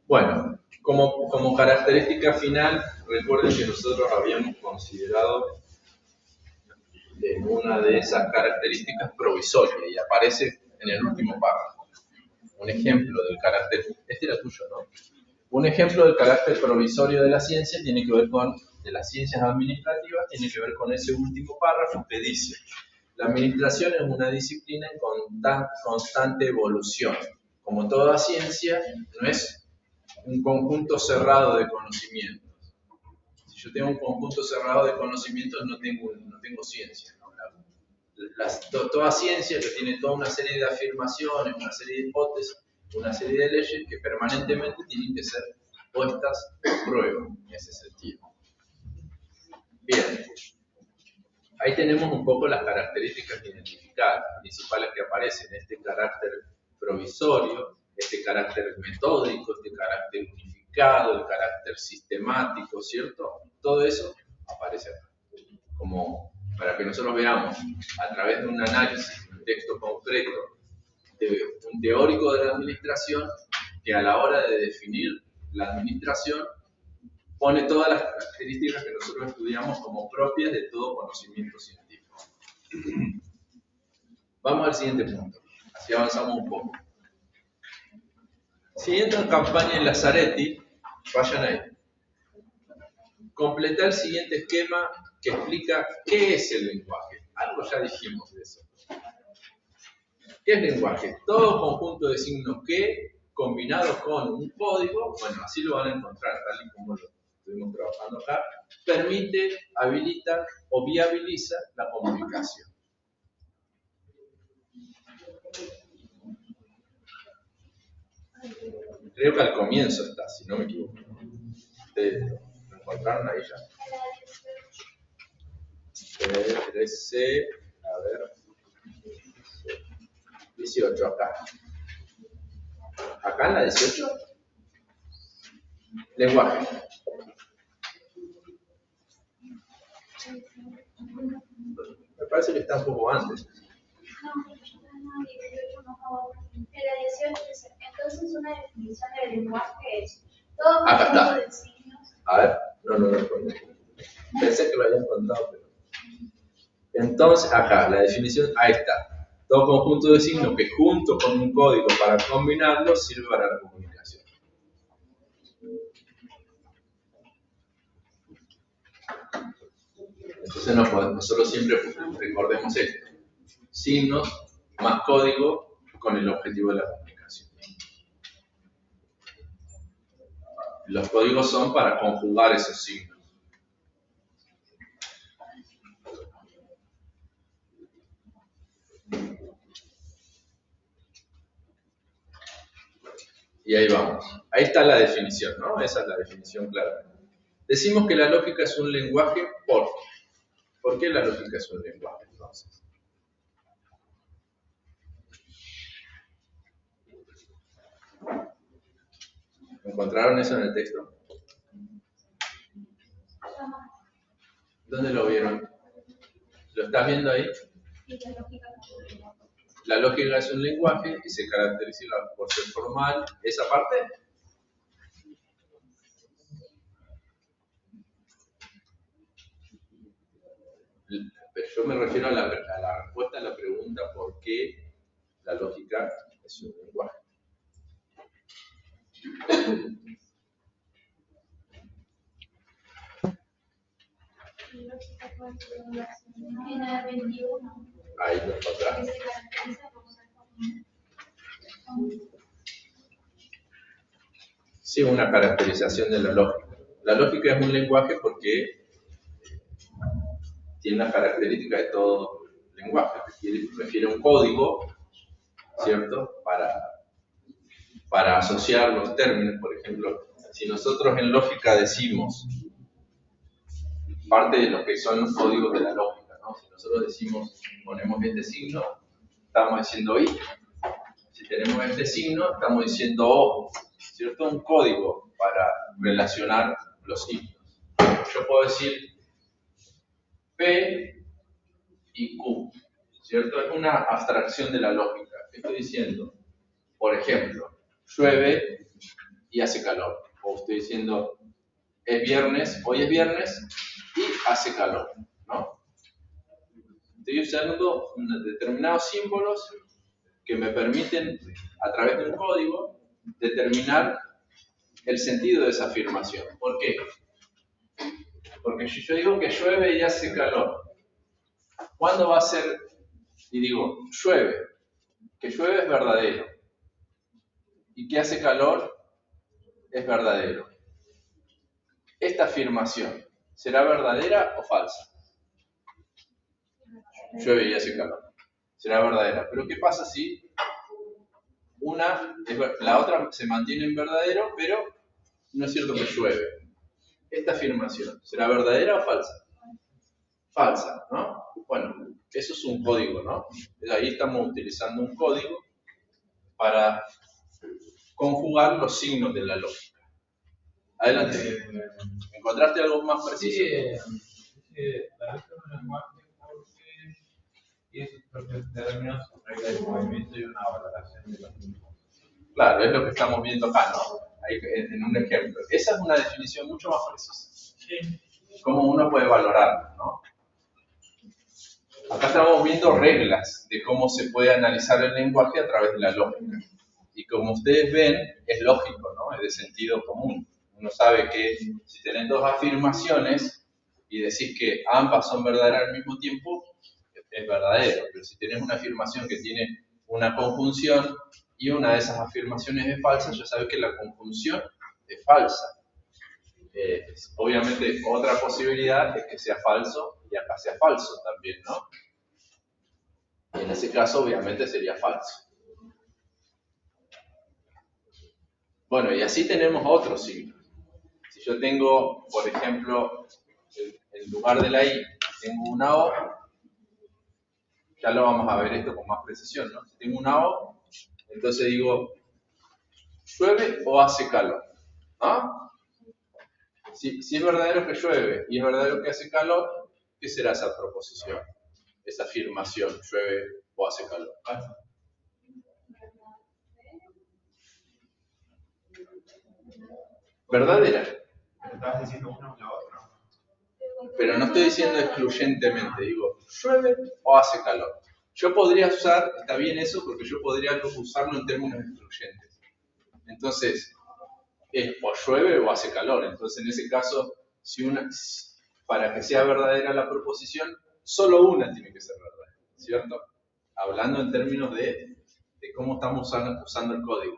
Bueno, como característica final, recuerden que nosotros habíamos considerado en una de esas características provisoria y aparece en el último párrafo. Un ejemplo del carácter, este era tuyo, ¿no? Un ejemplo del carácter provisorio de la ciencia tiene que ver con, de las ciencias administrativas, tiene que ver con ese último párrafo que dice: la administración es una disciplina en constante evolución. Como toda ciencia, no es un conjunto cerrado de conocimientos. Si yo tengo un conjunto cerrado de conocimientos, no tengo ciencia, ¿no? Toda ciencia que tiene toda una serie de afirmaciones, una serie de hipótesis, una serie de leyes que permanentemente tienen que ser puestas a prueba en ese sentido. Bien, ahí tenemos un poco las características identificadas, principales que aparecen: este carácter provisorio, este carácter metódico, este carácter unificado, el carácter sistemático, ¿cierto? Todo eso aparece acá, como para que nosotros veamos a través de un análisis, un texto concreto de un teórico de la administración, que a la hora de definir la administración pone todas las características que nosotros estudiamos como propias de todo conocimiento científico. Vamos al siguiente punto, así avanzamos un poco. Siguiendo en campaña en Lazzaretti, vayan ahí. Completa el siguiente esquema que explica qué es el lenguaje. Algo ya dijimos de eso. ¿Qué es lenguaje? Todo conjunto de signos que, combinado con un código, bueno, así lo van a encontrar, tal y como lo estuvimos trabajando acá, permite, habilita o viabiliza la comunicación. Creo que al comienzo está, si no me equivoco. ¿Lo encontraron ahí ya? 13, a ver, 18 acá. Acá en la 18, lenguaje. Me parece que está un poco antes. Entonces, una definición del lenguaje es todo Acá conjunto está. de signos. A ver, no. Pensé que lo había encontrado, pero. Entonces, acá, la definición, ahí está. Todo conjunto de signos que junto con un código para combinarlos sirve para la comunicación. Entonces nosotros siempre recordemos esto: signos más código con el objetivo de la comunicación. Los códigos son para conjugar esos signos. Y ahí vamos. Ahí está la definición, ¿no? Esa es la definición clara. Decimos que la lógica es un lenguaje ¿por qué la lógica es un lenguaje entonces? ¿Encontraron eso en el texto? ¿Dónde lo vieron? ¿Lo estás viendo ahí? La lógica es un lenguaje y se caracteriza por ser formal. ¿Esa parte? Pero yo me refiero a la respuesta a la pregunta ¿por qué la lógica es un lenguaje? Ahí lo encontramos. Sí, una caracterización de la lógica. La lógica es un lenguaje porque tiene la característica de todo lenguaje, refiere a un código ¿cierto? Para asociar los términos. Por ejemplo, si nosotros en lógica decimos parte de lo que son los códigos de la lógica, ¿no? Si nosotros decimos, ponemos este signo, estamos diciendo i. Si tenemos este signo, estamos diciendo o, ¿cierto? Un código para relacionar los signos. Yo puedo decir P y Q, ¿cierto? Es una abstracción de la lógica. Estoy diciendo, por ejemplo, llueve y hace calor. O estoy diciendo, es viernes, hoy es viernes y hace calor, ¿no? Estoy usando determinados símbolos que me permiten, a través de un código, determinar el sentido de esa afirmación. ¿Por qué? Porque si yo digo que llueve y hace calor, ¿cuándo va a ser? Y digo, llueve. Que llueve es verdadero. Y que hace calor es verdadero. Esta afirmación, ¿será verdadera o falsa? Llueve y hace calor. Será verdadera. Pero ¿qué pasa si la otra se mantiene en verdadero, pero no es cierto que llueve? Esta afirmación, ¿será verdadera o falsa? Falsa, ¿no? Bueno, eso es un código, ¿no? Ahí estamos utilizando un código para conjugar los signos de la lógica. Adelante. ¿Encontraste algo más preciso? La lógica es un lenguaje porque tiene sus propios términos, sus reglas de movimiento y una valoración de los mismos. Claro, es lo que estamos viendo acá, ¿no? Ahí, en un ejemplo. Esa es una definición mucho más precisa. Sí. Cómo uno puede valorarlo, ¿no? Acá estamos viendo reglas de cómo se puede analizar el lenguaje a través de la lógica. Y como ustedes ven, es lógico, ¿no? Es de sentido común. Uno sabe que si tenés dos afirmaciones y decís que ambas son verdaderas al mismo tiempo, es verdadero. Pero si tenés una afirmación que tiene una conjunción y una de esas afirmaciones es falsa, ya sabes que la conjunción es falsa. Obviamente, otra posibilidad es que sea falso y acá sea falso también, ¿no? Y en ese caso, obviamente, sería falso. Bueno, y así tenemos otros signos. Si yo tengo, por ejemplo, en lugar de la I, tengo una O, ya lo vamos a ver esto con más precisión, ¿no? Si tengo una O, entonces digo, ¿llueve o hace calor? ¿Ah? Si es verdadero que llueve y es verdadero que hace calor, ¿qué será esa proposición? Esa afirmación, llueve o hace calor. ¿Ah? Verdadera. Pero estabas diciendo una o la otra. Pero no estoy diciendo excluyentemente, digo, llueve o hace calor. Yo podría usar, está bien eso, porque yo podría usarlo en términos excluyentes. Entonces, es o llueve o hace calor. Entonces, en ese caso, para que sea verdadera la proposición, solo una tiene que ser verdadera, ¿cierto? Hablando en términos de cómo estamos usando el código.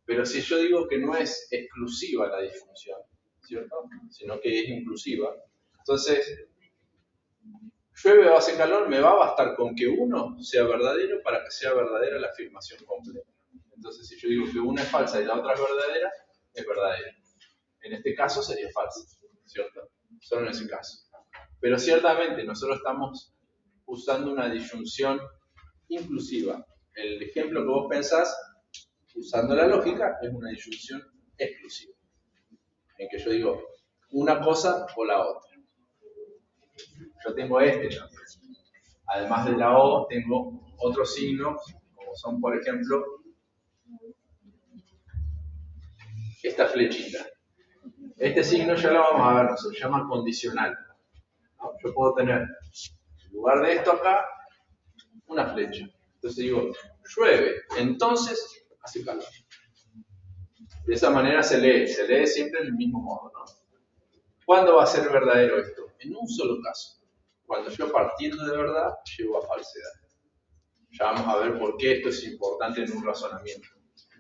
Pero si yo digo que no es exclusiva la disfunción, ¿cierto? Sino que es inclusiva, entonces, llueve o hace calor, me va a bastar con que uno sea verdadero para que sea verdadera la afirmación completa. Entonces, si yo digo que una es falsa y la otra es verdadera, es verdadera. En este caso sería falsa, ¿cierto? Solo en ese caso. Pero ciertamente nosotros estamos usando una disyunción inclusiva. El ejemplo que vos pensás, usando la lógica, es una disyunción exclusiva. En que yo digo una cosa o la otra. Yo tengo este también. Además de la O, tengo otros signos, como son, por ejemplo, esta flechita. Este signo ya lo vamos a ver, se llama condicional, ¿no? Yo puedo tener, en lugar de esto acá, una flecha. Entonces digo, llueve, entonces hace calor. De esa manera se lee siempre en el mismo modo, ¿no? ¿Cuándo va a ser verdadero esto? En un solo caso. Cuando yo partiendo de verdad, llego a falsedad. Ya vamos a ver por qué esto es importante en un razonamiento.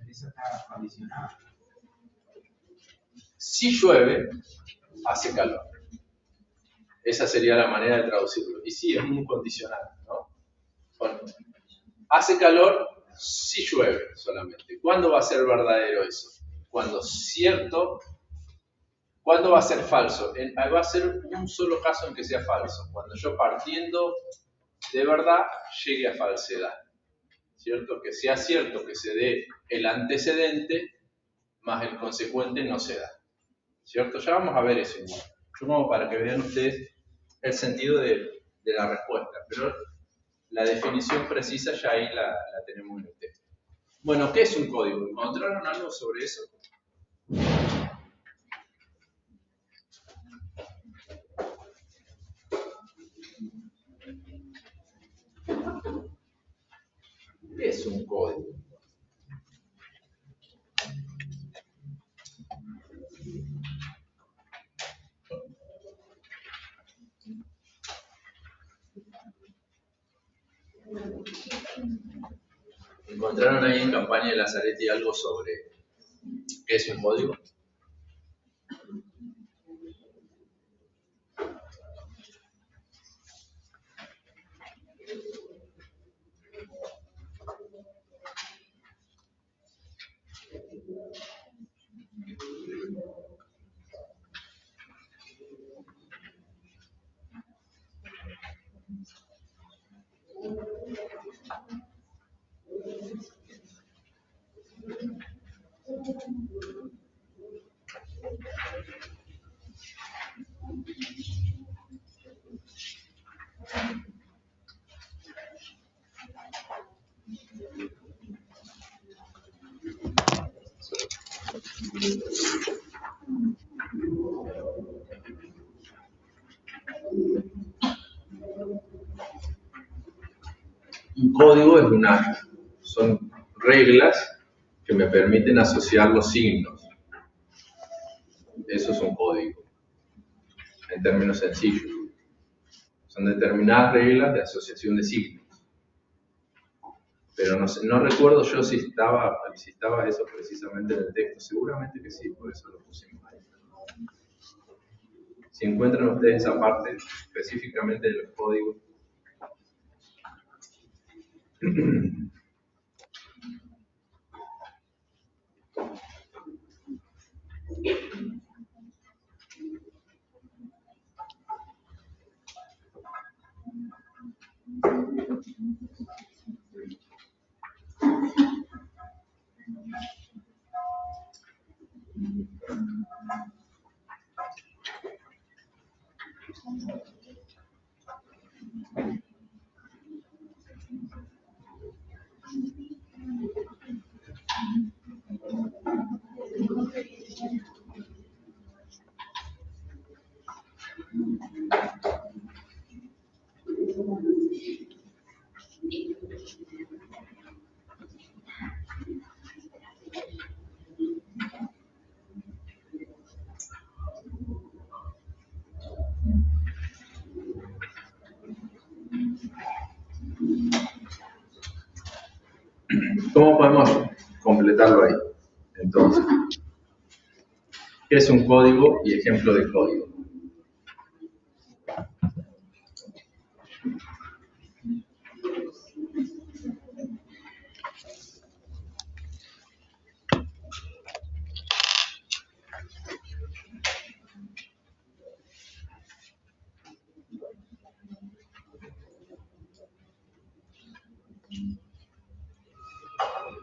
Eso está condicionado. Si llueve, hace calor. Esa sería la manera de traducirlo. Y sí, es un condicional, ¿no? Bueno, hace calor si llueve solamente. ¿Cuándo va a ser verdadero eso? ¿Cuándo va a ser falso? Va a ser un solo caso en que sea falso. Cuando yo partiendo de verdad llegue a falsedad. ¿Cierto? Que sea cierto que se dé el antecedente más el consecuente no se da. ¿Cierto? Ya vamos a ver eso igual. Yo como para que vean ustedes el sentido de la respuesta. Pero la definición precisa ya ahí la tenemos en el texto. Bueno, ¿qué es un código? ¿Encontraron algo sobre eso? ¿Qué es un código? ¿Encontraron ahí en Campaña de Lazzaretti algo sobre qué es un código? Un código son reglas que me permiten asociar los signos. Eso es un código, en términos sencillos. Son determinadas reglas de asociación de signos. Pero no recuerdo yo si estaba eso precisamente en el texto. Seguramente que sí, por eso lo pusimos ahí. Si encuentran ustedes esa parte específicamente de los códigos. ¿Cómo podemos completarlo ahí? Entonces, ¿qué es un código y ejemplo de código?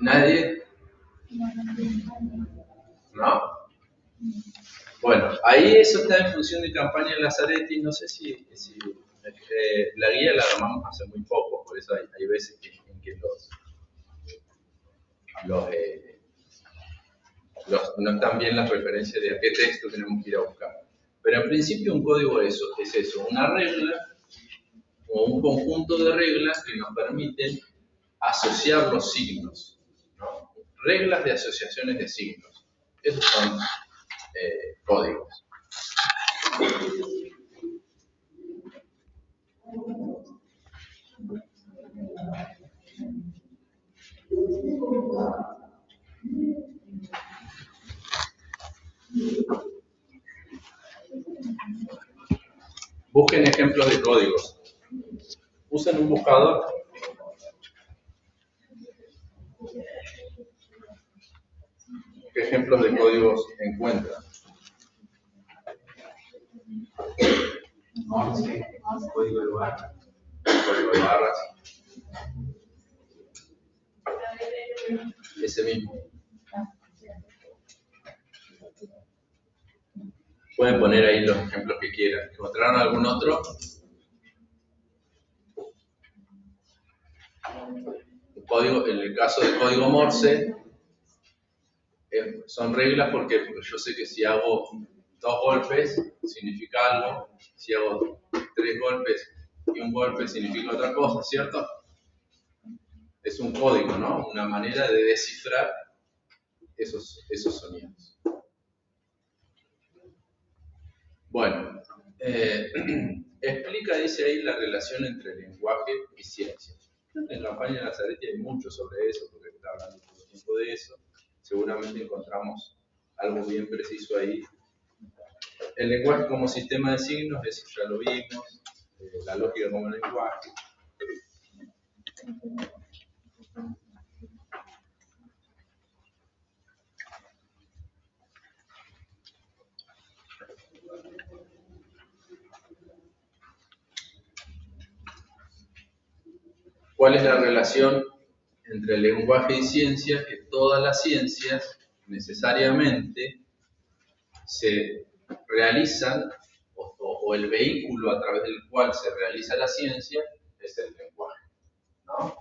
¿Nadie? ¿No? Bueno, ahí eso está en función de Campaña de Lazzaretti. No sé si la guía la armamos hace muy poco, por eso hay veces en que no están bien las referencias de a qué texto tenemos que ir a buscar. Pero en principio un código es eso, una regla o un conjunto de reglas que nos permiten asociar los signos, ¿no? Reglas de asociaciones de signos. Esos son códigos. Busquen ejemplos de códigos. Usen un buscador. ¿Qué ejemplos de códigos encuentran? Morse, código de barra. Código de barras. Ese mismo. Pueden poner ahí los ejemplos que quieran. ¿Encontraron algún otro? En el caso del código Morse, son reglas porque yo sé que si hago 2 golpes significa algo, si hago 3 golpes y un golpe significa otra cosa, ¿cierto? Es un código, ¿no? Una manera de descifrar esos sonidos. Bueno, explica, dice ahí, la relación entre lenguaje y ciencia. En la campaña de Nazaret hay mucho sobre eso, porque está hablando todo el tiempo de eso. Seguramente encontramos algo bien preciso ahí. El lenguaje como sistema de signos, eso ya lo vimos. La lógica como lenguaje. ¿Cuál es la relación entre lenguaje y ciencia? Que todas las ciencias necesariamente se realizan, o el vehículo a través del cual se realiza la ciencia es el lenguaje, ¿no?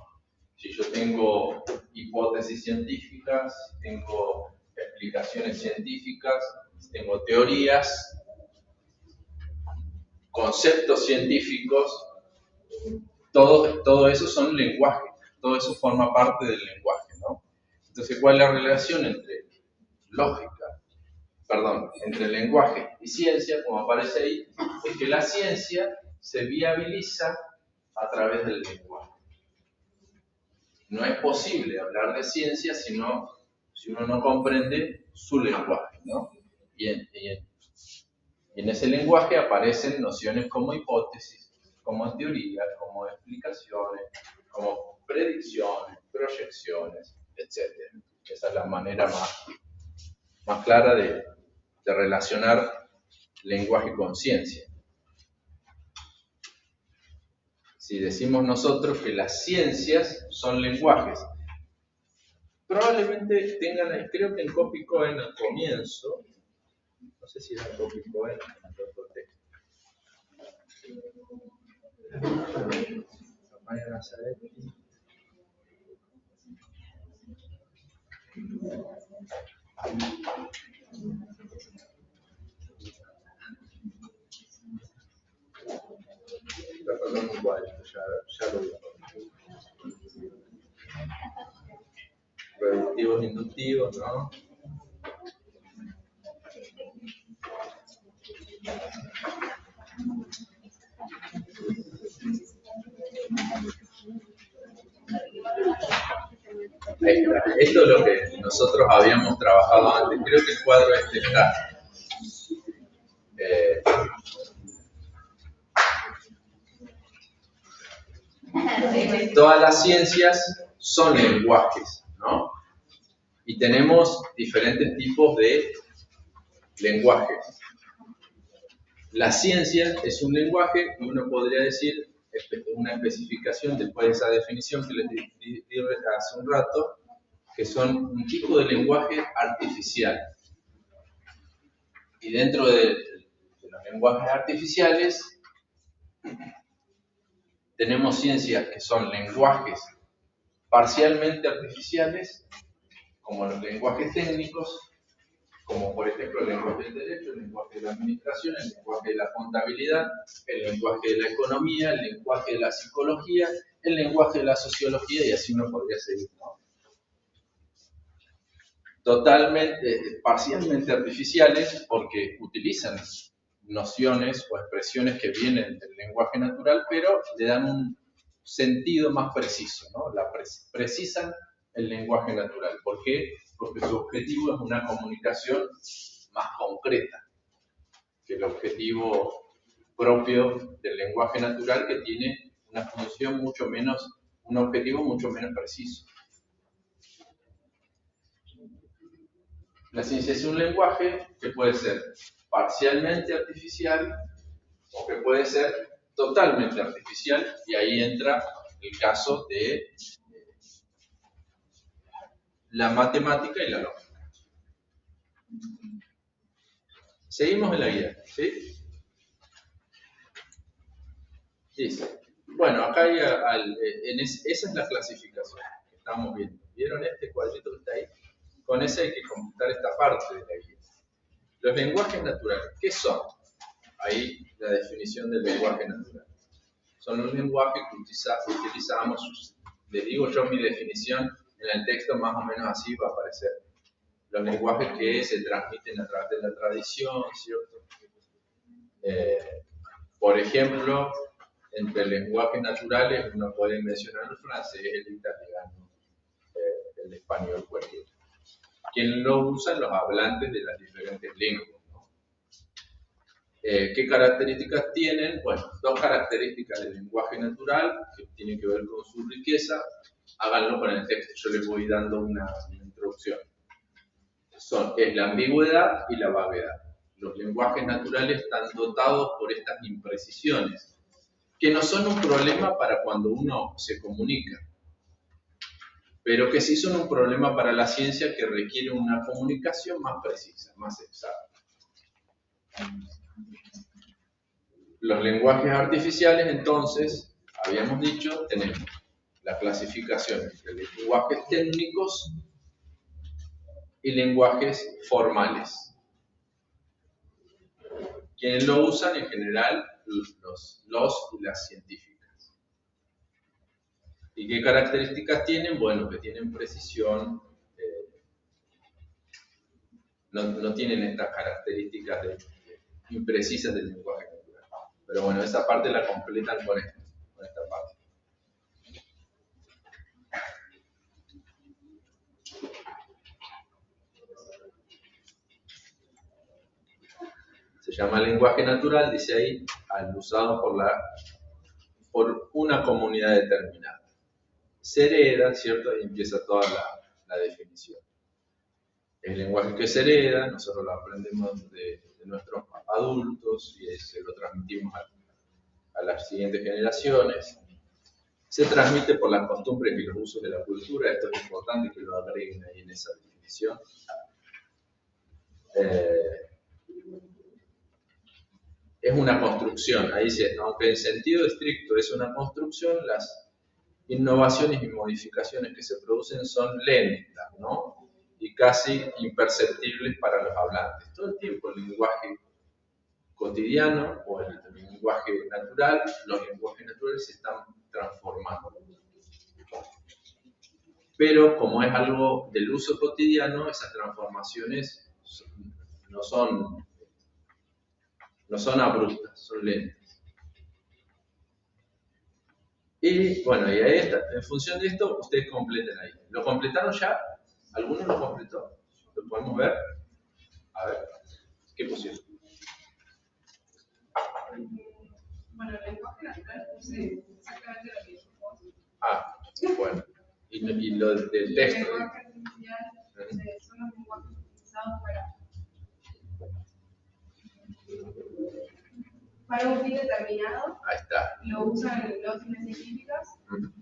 Si yo tengo hipótesis científicas, tengo explicaciones científicas, tengo teorías, conceptos científicos, todo eso son lenguaje, todo eso forma parte del lenguaje, ¿no? Entonces, ¿cuál es la relación entre entre lenguaje y ciencia, como aparece ahí? Es que la ciencia se viabiliza a través del lenguaje. No es posible hablar de ciencia si uno no comprende su lenguaje, ¿no? Y en ese lenguaje aparecen nociones como hipótesis, como teoría, como explicaciones, como predicciones, proyecciones, etc. Esa es la manera más clara de relacionar lenguaje con ciencia. Si decimos nosotros que las ciencias son lenguajes, probablemente tengan, creo que en Copy Cohen al comienzo, no sé si era Copy Cohen o en otro texto. Campaña Nazaret. Está pasando igual, ya lo veo. Reductivos, inductivos, ¿no? Ahí está. Esto es lo que nosotros habíamos trabajado antes. Creo que el cuadro este está. Todas las ciencias son lenguajes, ¿no? Y tenemos diferentes tipos de lenguajes. La ciencia es un lenguaje, y uno podría decir, una especificación después de esa definición que les di hace un rato, que son un tipo de lenguaje artificial. Y dentro de los lenguajes artificiales tenemos ciencias que son lenguajes parcialmente artificiales, como los lenguajes técnicos, como por ejemplo el lenguaje del derecho, el lenguaje de la administración, el lenguaje de la contabilidad, el lenguaje de la economía, el lenguaje de la psicología, el lenguaje de la sociología, y así uno podría seguir, ¿no? Totalmente, parcialmente artificiales, porque utilizan nociones o expresiones que vienen del lenguaje natural, pero le dan un sentido más preciso, ¿no? Precisan el lenguaje natural. ¿Por qué? Porque su objetivo es una comunicación más concreta que el objetivo propio del lenguaje natural, que tiene una función un objetivo mucho menos preciso. La ciencia es un lenguaje que puede ser parcialmente artificial o que puede ser totalmente artificial, y ahí entra el caso de la matemática y la lógica. Seguimos en la guía, ¿sí? Dice, bueno, acá hay, esa es la clasificación que estamos viendo. ¿Vieron este cuadrito que está ahí? Con ese hay que completar esta parte de la guía. Los lenguajes naturales, ¿qué son? Ahí la definición del lenguaje natural. Son los lenguajes que utilizamos, les digo yo mi definición, en el texto más o menos así va a aparecer. Los lenguajes que se transmiten a través de la tradición, ¿cierto? Por ejemplo, entre lenguajes naturales uno puede mencionar el francés, el italiano, el español, cualquiera. Quien lo usan los hablantes de las diferentes lenguas, ¿no? ¿Qué características tienen? Bueno, dos características del lenguaje natural que tienen que ver con su riqueza. Háganlo con el texto, yo les voy dando una introducción. Es la ambigüedad y la vaguedad. Los lenguajes naturales están dotados por estas imprecisiones, que no son un problema para cuando uno se comunica, pero que sí son un problema para la ciencia, que requiere una comunicación más precisa, más exacta. Los lenguajes artificiales, entonces, habíamos dicho, tenemos la clasificación entre lenguajes técnicos y lenguajes formales. Quienes lo usan en general, los y las científicas. ¿Y qué características tienen? Bueno, que tienen precisión, no tienen estas características imprecisas del lenguaje natural. Pero bueno, esa parte la completan con esta parte. Se llama lenguaje natural, dice ahí, al usado por una comunidad determinada. Se hereda, ¿cierto? Ahí empieza toda la definición. El lenguaje que se hereda, nosotros lo aprendemos de nuestros adultos y se lo transmitimos a las siguientes generaciones. Se transmite por las costumbres y los usos de la cultura. Esto es importante que lo agreguen ahí en esa definición. Es una construcción, ahí dice, aunque en sentido estricto es una construcción, las innovaciones y modificaciones que se producen son lentas, ¿no? Y casi imperceptibles para los hablantes. Todo el tiempo el lenguaje cotidiano o el lenguaje natural, los lenguajes naturales se están transformando. Pero como es algo del uso cotidiano, esas transformaciones no son abruptas, son lentas. Y bueno, y ahí está. En función de esto, ustedes completen ahí. ¿Lo completaron ya? ¿Alguno lo completó? ¿Lo podemos ver? A ver, ¿qué pusieron? Bueno, el lenguaje natural es exactamente lo que dijimos. Ah, bueno. Y lo del texto. El lenguaje artificial son los lenguajes utilizados para un fin determinado. Ahí está. Lo usan los fines científicas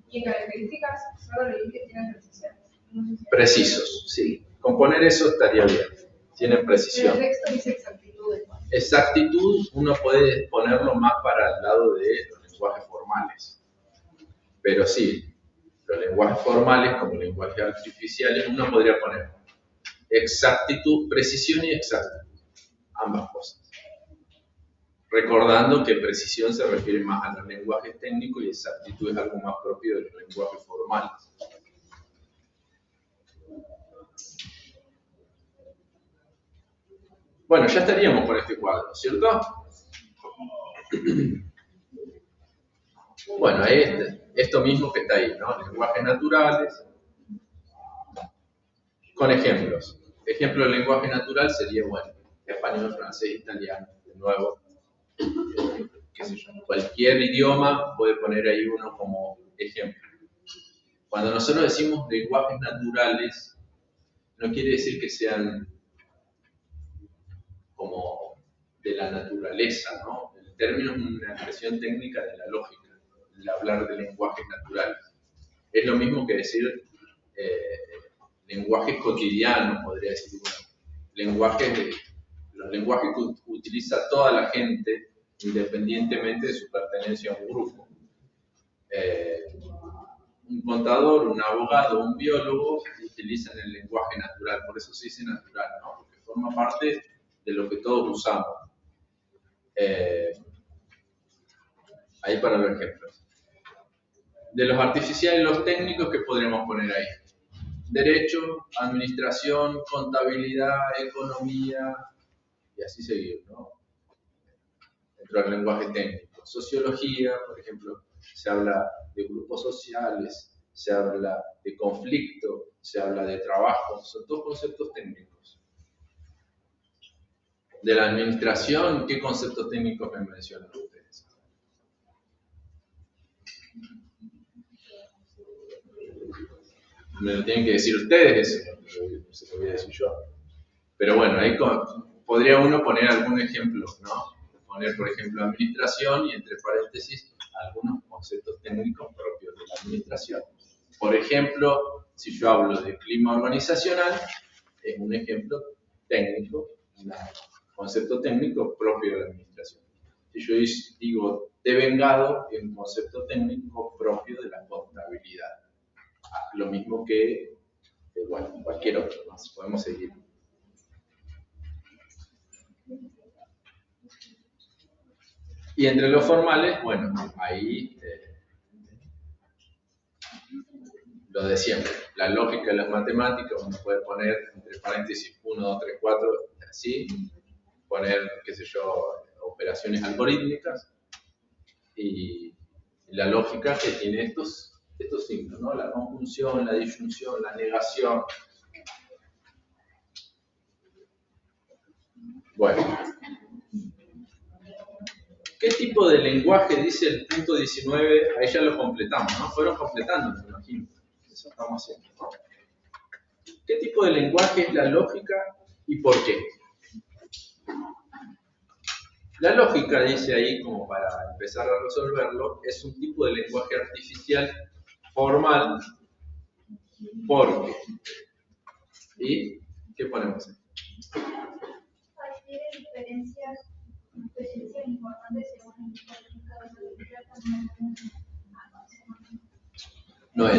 y en características solo leí que tienen precisión. No sé si Precisos, sí. Con poner eso estaría bien. Tienen precisión. el texto dice exactitud. Exactitud uno puede ponerlo más para el lado de los lenguajes formales. Pero sí, los lenguajes formales como lenguajes artificiales uno podría poner exactitud, precisión y exactitud. Ambas cosas. Recordando que precisión se refiere más a los lenguajes técnicos y exactitud es algo más propio de los lenguajes formales. Bueno, ya estaríamos con este cuadro, ¿cierto? Bueno, esto mismo que está ahí, ¿no? Lenguajes naturales, con ejemplos. Ejemplo de lenguaje natural sería, bueno, español, francés, italiano, de nuevo. Qué sé yo, cualquier idioma puede poner ahí uno como ejemplo. Cuando nosotros decimos lenguajes naturales, no quiere decir que sean como de la naturaleza, ¿no? El término es una expresión técnica de la lógica, el hablar de lenguajes naturales. Es lo mismo que decir lenguajes cotidianos, podría decir uno. Los lenguajes que utiliza toda la gente, independientemente de su pertenencia a un grupo. Un contador, un abogado, un biólogo utilizan el lenguaje natural, por eso se dice natural, ¿no? Porque forma parte de lo que todos usamos. Ahí para los ejemplos. De los artificiales y los técnicos, ¿qué podríamos poner ahí? Derecho, administración, contabilidad, economía, y así seguir, ¿no? Dentro del lenguaje técnico. Sociología, por ejemplo, se habla de grupos sociales, se habla de conflicto, se habla de trabajo, son todos conceptos técnicos. De la administración, ¿qué conceptos técnicos me mencionan ustedes? Me lo tienen que decir ustedes, eso se lo voy a decir yo. Pero bueno, ahí podría uno poner algún ejemplo, ¿no? Poner, por ejemplo, administración y entre paréntesis algunos conceptos técnicos propios de la administración. Por ejemplo, si yo hablo de clima organizacional, es un ejemplo técnico, un concepto técnico propio de la administración. Si yo digo devengado, es un concepto técnico propio de la contabilidad. Lo mismo que, bueno, cualquier otro, ¿no? Podemos seguir. Y entre los formales, bueno, ahí lo de siempre. La lógica y las matemáticas, uno puede poner entre paréntesis 1, 2, 3, 4, así. Poner, qué sé yo, operaciones algorítmicas. Y la lógica que tiene estos signos, ¿no? La conjunción, la disyunción, la negación. Bueno. ¿Qué tipo de lenguaje dice el punto 19? Ahí ya lo completamos, ¿no? Fueron completando, me imagino. Eso estamos haciendo, ¿no? ¿Qué tipo de lenguaje es la lógica y por qué? La lógica, dice ahí, como para empezar a resolverlo, es un tipo de lenguaje artificial formal porque. ¿Y qué ponemos ahí? Adquiere diferencias importantes según el No es.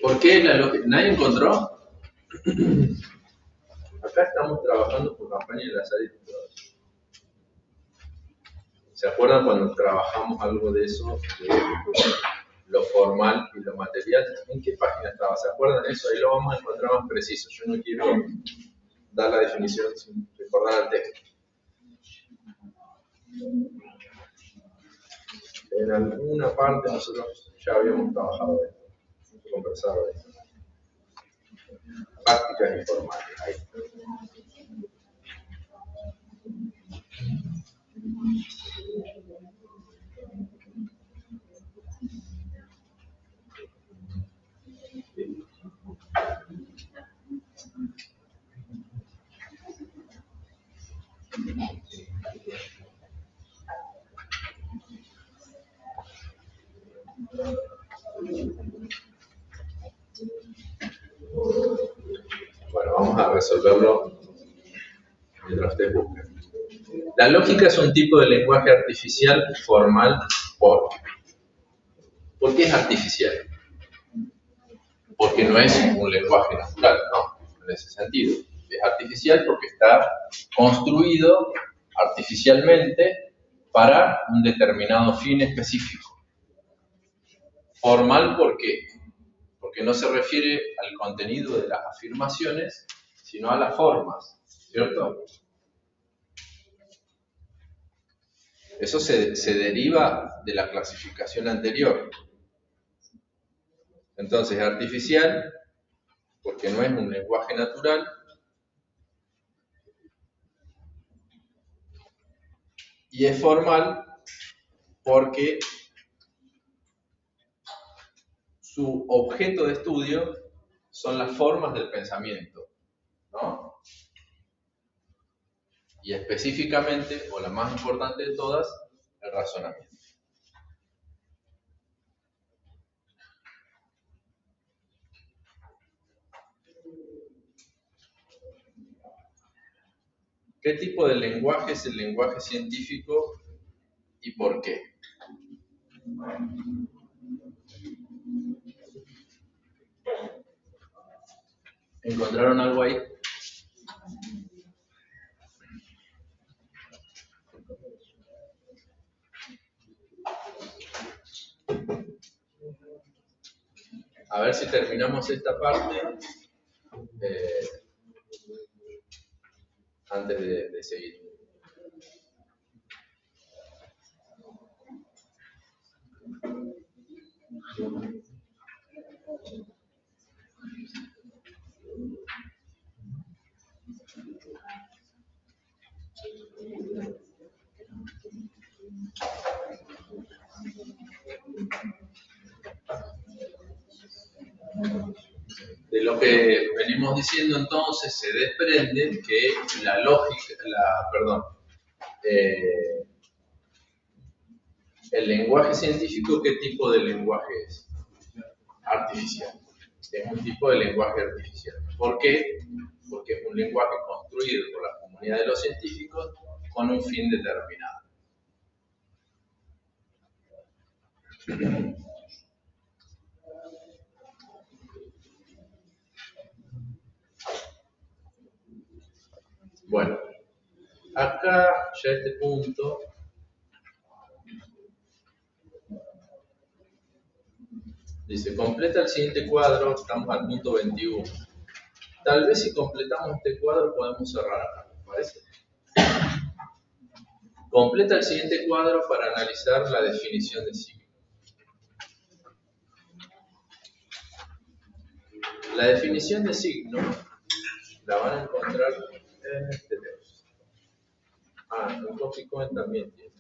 ¿Por qué la lógica? ¿Nadie encontró? Acá estamos trabajando por campaña de las áreas. ¿Se acuerdan cuando trabajamos algo de eso, de lo formal y lo material? ¿En qué página estaba? ¿Se acuerdan de eso? Ahí lo vamos a encontrar más preciso. Yo no quiero dar la definición sin recordar el texto. En alguna parte nosotros ya habíamos trabajado de esto, conversado de esto. Prácticas informales. Ahí. Bueno, vamos a resolverlo mientras ustedes busquen. La lógica es un tipo de lenguaje artificial formal ¿por qué es artificial? Porque no es un lenguaje natural, ¿no? En ese sentido. Es artificial porque está construido artificialmente para un determinado fin específico. Formal, ¿por qué? Porque no se refiere al contenido de las afirmaciones, sino a las formas, ¿cierto? Eso se deriva de la clasificación anterior. Entonces, artificial, porque no es un lenguaje natural. Y es formal porque su objeto de estudio son las formas del pensamiento, ¿no? Y específicamente, o la más importante de todas, el razonamiento. ¿Qué tipo de lenguaje es el lenguaje científico y por qué? ¿Encontraron algo ahí? A ver si terminamos esta parte antes de seguir. De lo que venimos diciendo entonces se desprende que la lógica, el lenguaje científico, ¿qué tipo de lenguaje es? Artificial. Es un tipo de lenguaje artificial. ¿Por qué? Porque es un lenguaje construido por la comunidad de los científicos con un fin determinado. Bueno, acá ya este punto dice, completa el siguiente cuadro, estamos al punto 21. Tal vez si completamos este cuadro podemos cerrar acá, ¿me parece? Completa el siguiente cuadro para analizar la definición de signo. La definición de signo la van a encontrar en este texto. En Copycoin también tiene.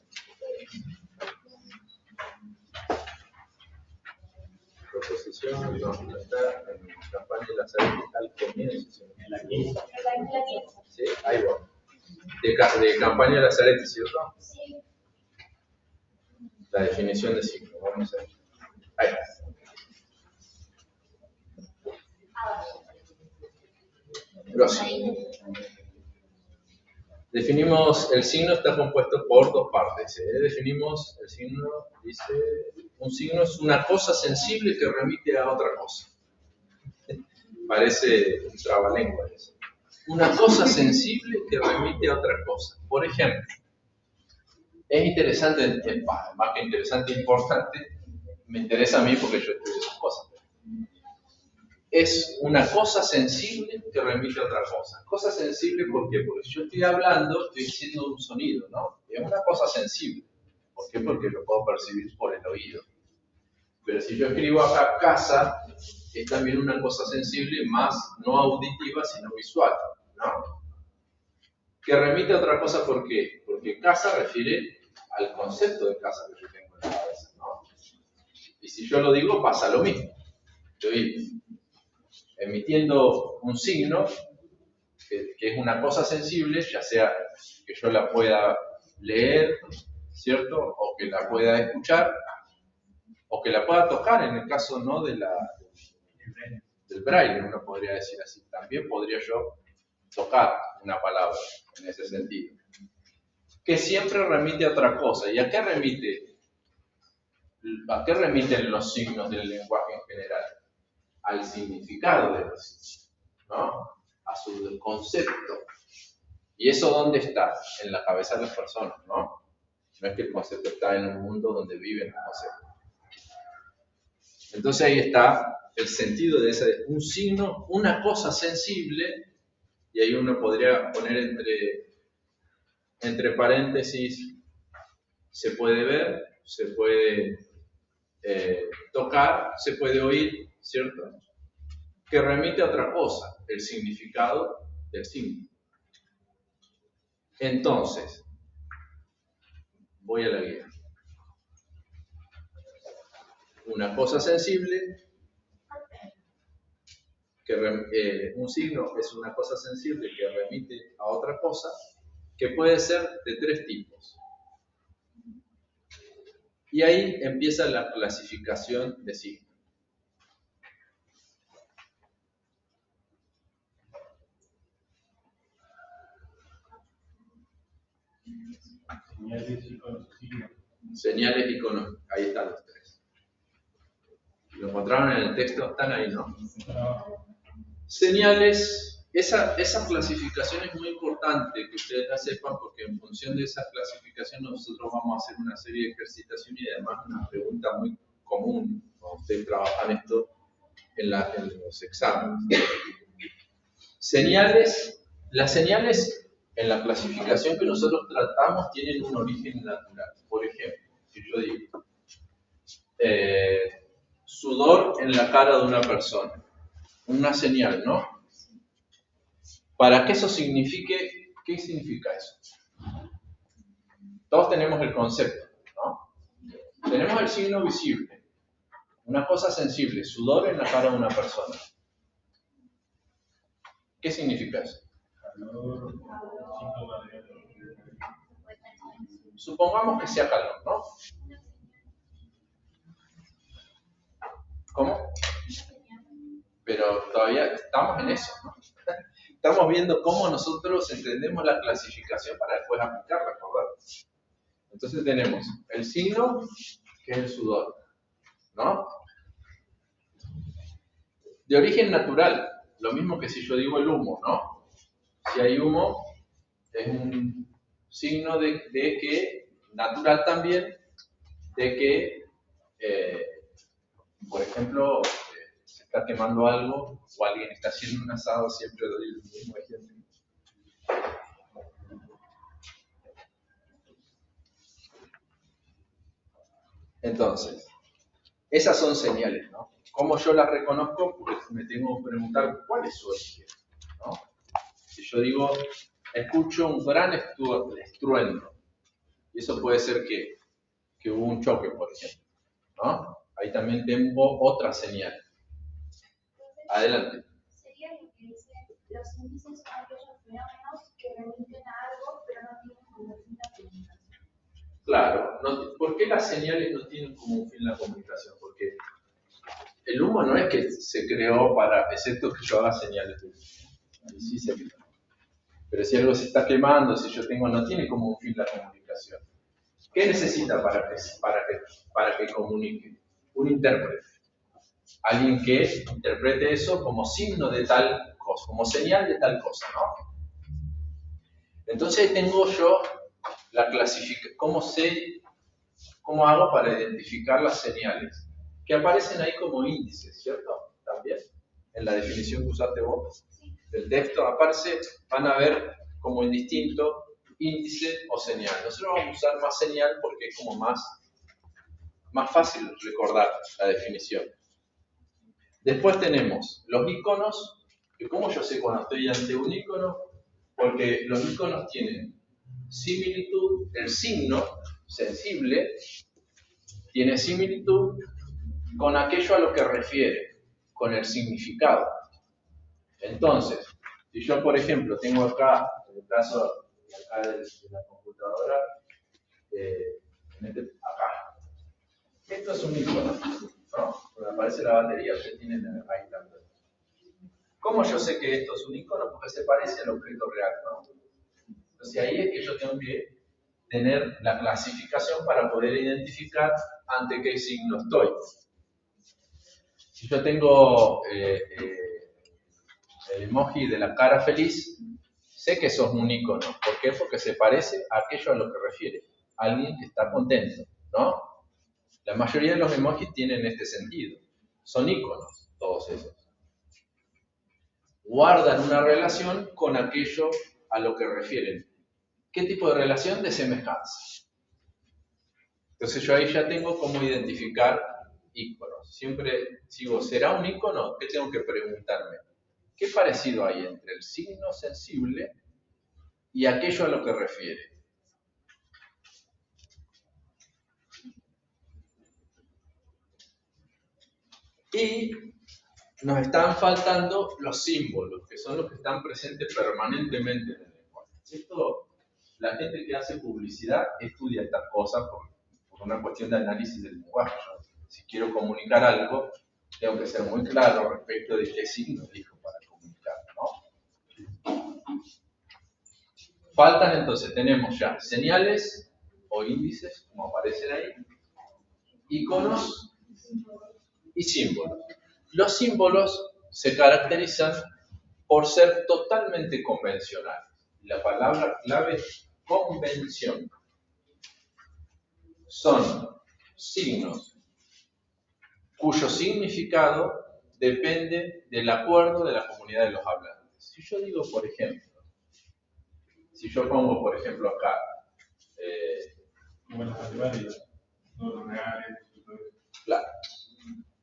Proposición, no, está en campaña de la salud al comienzo. En la 15. Sí, ahí va. De campaña de la Zarete, ¿cierto? Sí. La definición de signo, vamos a ver. Ahí está. Prosigo. Definimos, el signo está compuesto por dos partes. Definimos el signo, dice, un signo es una cosa sensible que remite a otra cosa. Parece un trabalengua eso. Una cosa sensible que remite a otra cosa. Por ejemplo, es interesante, más que interesante, importante, me interesa a mí porque yo estudio esas cosas. Es una cosa sensible que remite a otra cosa. Cosa sensible, ¿por qué? Porque yo estoy hablando, estoy diciendo un sonido, ¿no? Es una cosa sensible. ¿Por qué? Porque lo puedo percibir por el oído. Pero si yo escribo acá casa, es también una cosa sensible, más no auditiva, sino visual, ¿no? Que remite a otra cosa, ¿por qué? Porque casa refiere al concepto de casa que yo tengo en la cabeza, ¿no? Y si yo lo digo, pasa lo mismo. Estoy emitiendo un signo que es una cosa sensible, ya sea que yo la pueda leer, ¿cierto? O que la pueda escuchar, o que la pueda tocar en el caso, ¿no?, del braille, uno podría decir así. También podría yo tocar una palabra en ese sentido. Que siempre remite a otra cosa. ¿Y a qué remite? ¿A qué remiten los signos del lenguaje en general? Al significado de los signos, ¿no? A su concepto. ¿Y eso dónde está? En la cabeza de las personas, ¿no? No es que el concepto está en un mundo donde viven los conceptos. Entonces ahí está el sentido de ese, un signo, una cosa sensible, y ahí uno podría poner entre paréntesis, se puede ver, se puede tocar, se puede oír, ¿cierto? Que remite a otra cosa, el significado del signo. Entonces, voy a la guía. Una cosa sensible, un signo es una cosa sensible que remite a otra cosa, que puede ser de 3 tipos. Y ahí empieza la clasificación de signos. Señales, iconos, signos. Señales, iconos, ahí están los 3. ¿Lo encontraron en el texto? Están ahí, ¿no? Señales, esa clasificación es muy importante que ustedes la sepan, porque en función de esa clasificación nosotros vamos a hacer una serie de ejercitaciones y además una pregunta muy común cuando ustedes trabajan esto en los exámenes. Señales, las señales en la clasificación que nosotros tratamos tienen un origen natural. Por ejemplo, si yo digo sudor en la cara de una persona, una señal, ¿no? Para que eso signifique, ¿qué significa eso? Todos tenemos el concepto, ¿no? Tenemos el signo visible, una cosa sensible, sudor en la cara de una persona. ¿Qué significa eso? Calor, síntoma de... Supongamos que sea calor, ¿no? ¿Cómo? Pero todavía estamos en eso, ¿no? Estamos viendo cómo nosotros entendemos la clasificación para después aplicarla, ¿verdad? Entonces tenemos el signo, que es el sudor, ¿no? De origen natural, lo mismo que si yo digo el humo, ¿no? Si hay humo, es un signo de que, natural también, de que, por ejemplo, se está quemando algo o alguien está haciendo un asado, siempre doy el mismo ejemplo. Entonces, esas son señales, ¿no? ¿Cómo yo las reconozco? Pues me tengo que preguntar cuál es su origen, ¿no? Si yo digo, escucho un gran estruendo, y eso puede ser que hubo un choque, por ejemplo, ¿no? Ahí también tengo otra señal. Adelante. Sería lo que dice, los índices son aquellos fenómenos que remiten a algo, pero no tienen como fin la comunicación. Claro, ¿por qué las señales no tienen como fin la comunicación? Porque el humo no es que se creó para, excepto que yo haga señales de humo. Ahí sí se creó. Pero si algo se está quemando, si yo tengo, no tiene como un fin la comunicación. ¿Qué necesita para que comunique? Un intérprete. Alguien que interprete eso como signo de tal cosa, como señal de tal cosa, ¿no? Entonces tengo yo la clasificación, ¿cómo hago para identificar las señales? Que aparecen ahí como índices, ¿cierto? También, en la definición que usaste vos del texto, aparece, van a ver como indistinto índice o señal. Nosotros vamos a usar más señal porque es como más fácil recordar la definición. Después tenemos los iconos, que como yo sé cuando estoy ante un icono, porque los iconos tienen similitud, el signo sensible tiene similitud con aquello a lo que refiere, con el significado. Entonces, si yo por ejemplo tengo acá, en el caso acá de la computadora, acá, esto es un icono, ¿no? Cuando aparece la batería, ustedes tienen ahí también. ¿Cómo yo sé que esto es un icono? Porque se parece al objeto real, ¿no? Entonces ahí es que yo tengo que tener la clasificación para poder identificar ante qué signo estoy. Si yo tengo el emoji de la cara feliz, sé que eso es un icono. ¿Por qué? Porque se parece a aquello a lo que refiere. Alguien que está contento, ¿no? La mayoría de los emojis tienen este sentido. Son iconos, todos esos. Guardan una relación con aquello a lo que refieren. ¿Qué tipo de relación? De semejanza. Entonces yo ahí ya tengo cómo identificar íconos. Siempre digo, ¿será un ícono? ¿Qué tengo que preguntarme? ¿Qué parecido hay entre el signo sensible y aquello a lo que refiere? Y nos están faltando los símbolos, que son los que están presentes permanentemente en el lenguaje. Esto, la gente que hace publicidad estudia estas cosas por una cuestión de análisis del lenguaje. Yo, si quiero comunicar algo, tengo que ser muy claro respecto de qué signo elijo para comunicar, ¿no? Faltan entonces, tenemos ya señales o índices, como aparecen ahí, iconos y símbolos. Los símbolos se caracterizan por ser totalmente convencionales. La palabra clave es convención. Son signos cuyo significado depende del acuerdo de la comunidad de los hablantes. Si yo digo, por ejemplo, si yo pongo, por ejemplo, acá, Como las matemáticas, todos los reales, y todo eso. claro,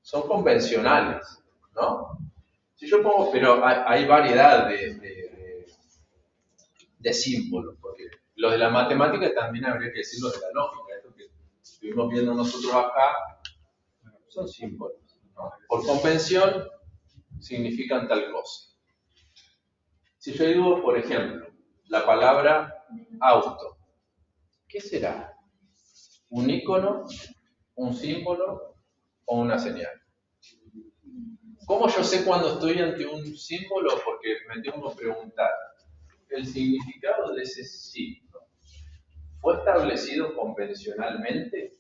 son convencionales, ¿no? Si yo pongo, pero hay variedad de símbolos, porque los de la matemática también habría que decir los de la lógica, esto que estuvimos viendo nosotros acá, son símbolos, ¿no? Por convención significan tal cosa. Si yo digo, por ejemplo, la palabra auto, ¿qué será? ¿Un ícono, un símbolo o una señal? ¿Cómo yo sé cuando estoy ante un símbolo? Porque me tengo que preguntar, ¿el significado de ese signo fue establecido convencionalmente?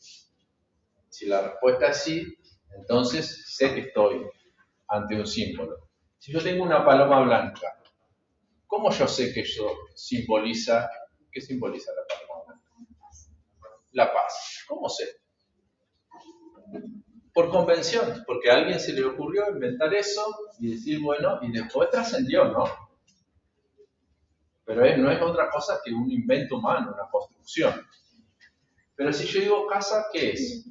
Si la respuesta es sí, entonces sé que estoy ante un símbolo. Si yo tengo una paloma blanca, ¿cómo yo sé que eso simboliza? ¿Qué simboliza la paloma blanca? La paz. ¿Cómo sé? Por convención, porque a alguien se le ocurrió inventar eso y decir, bueno, y después trascendió, ¿no? Pero no es otra cosa que un invento humano, una construcción. Pero si yo digo casa, ¿qué es?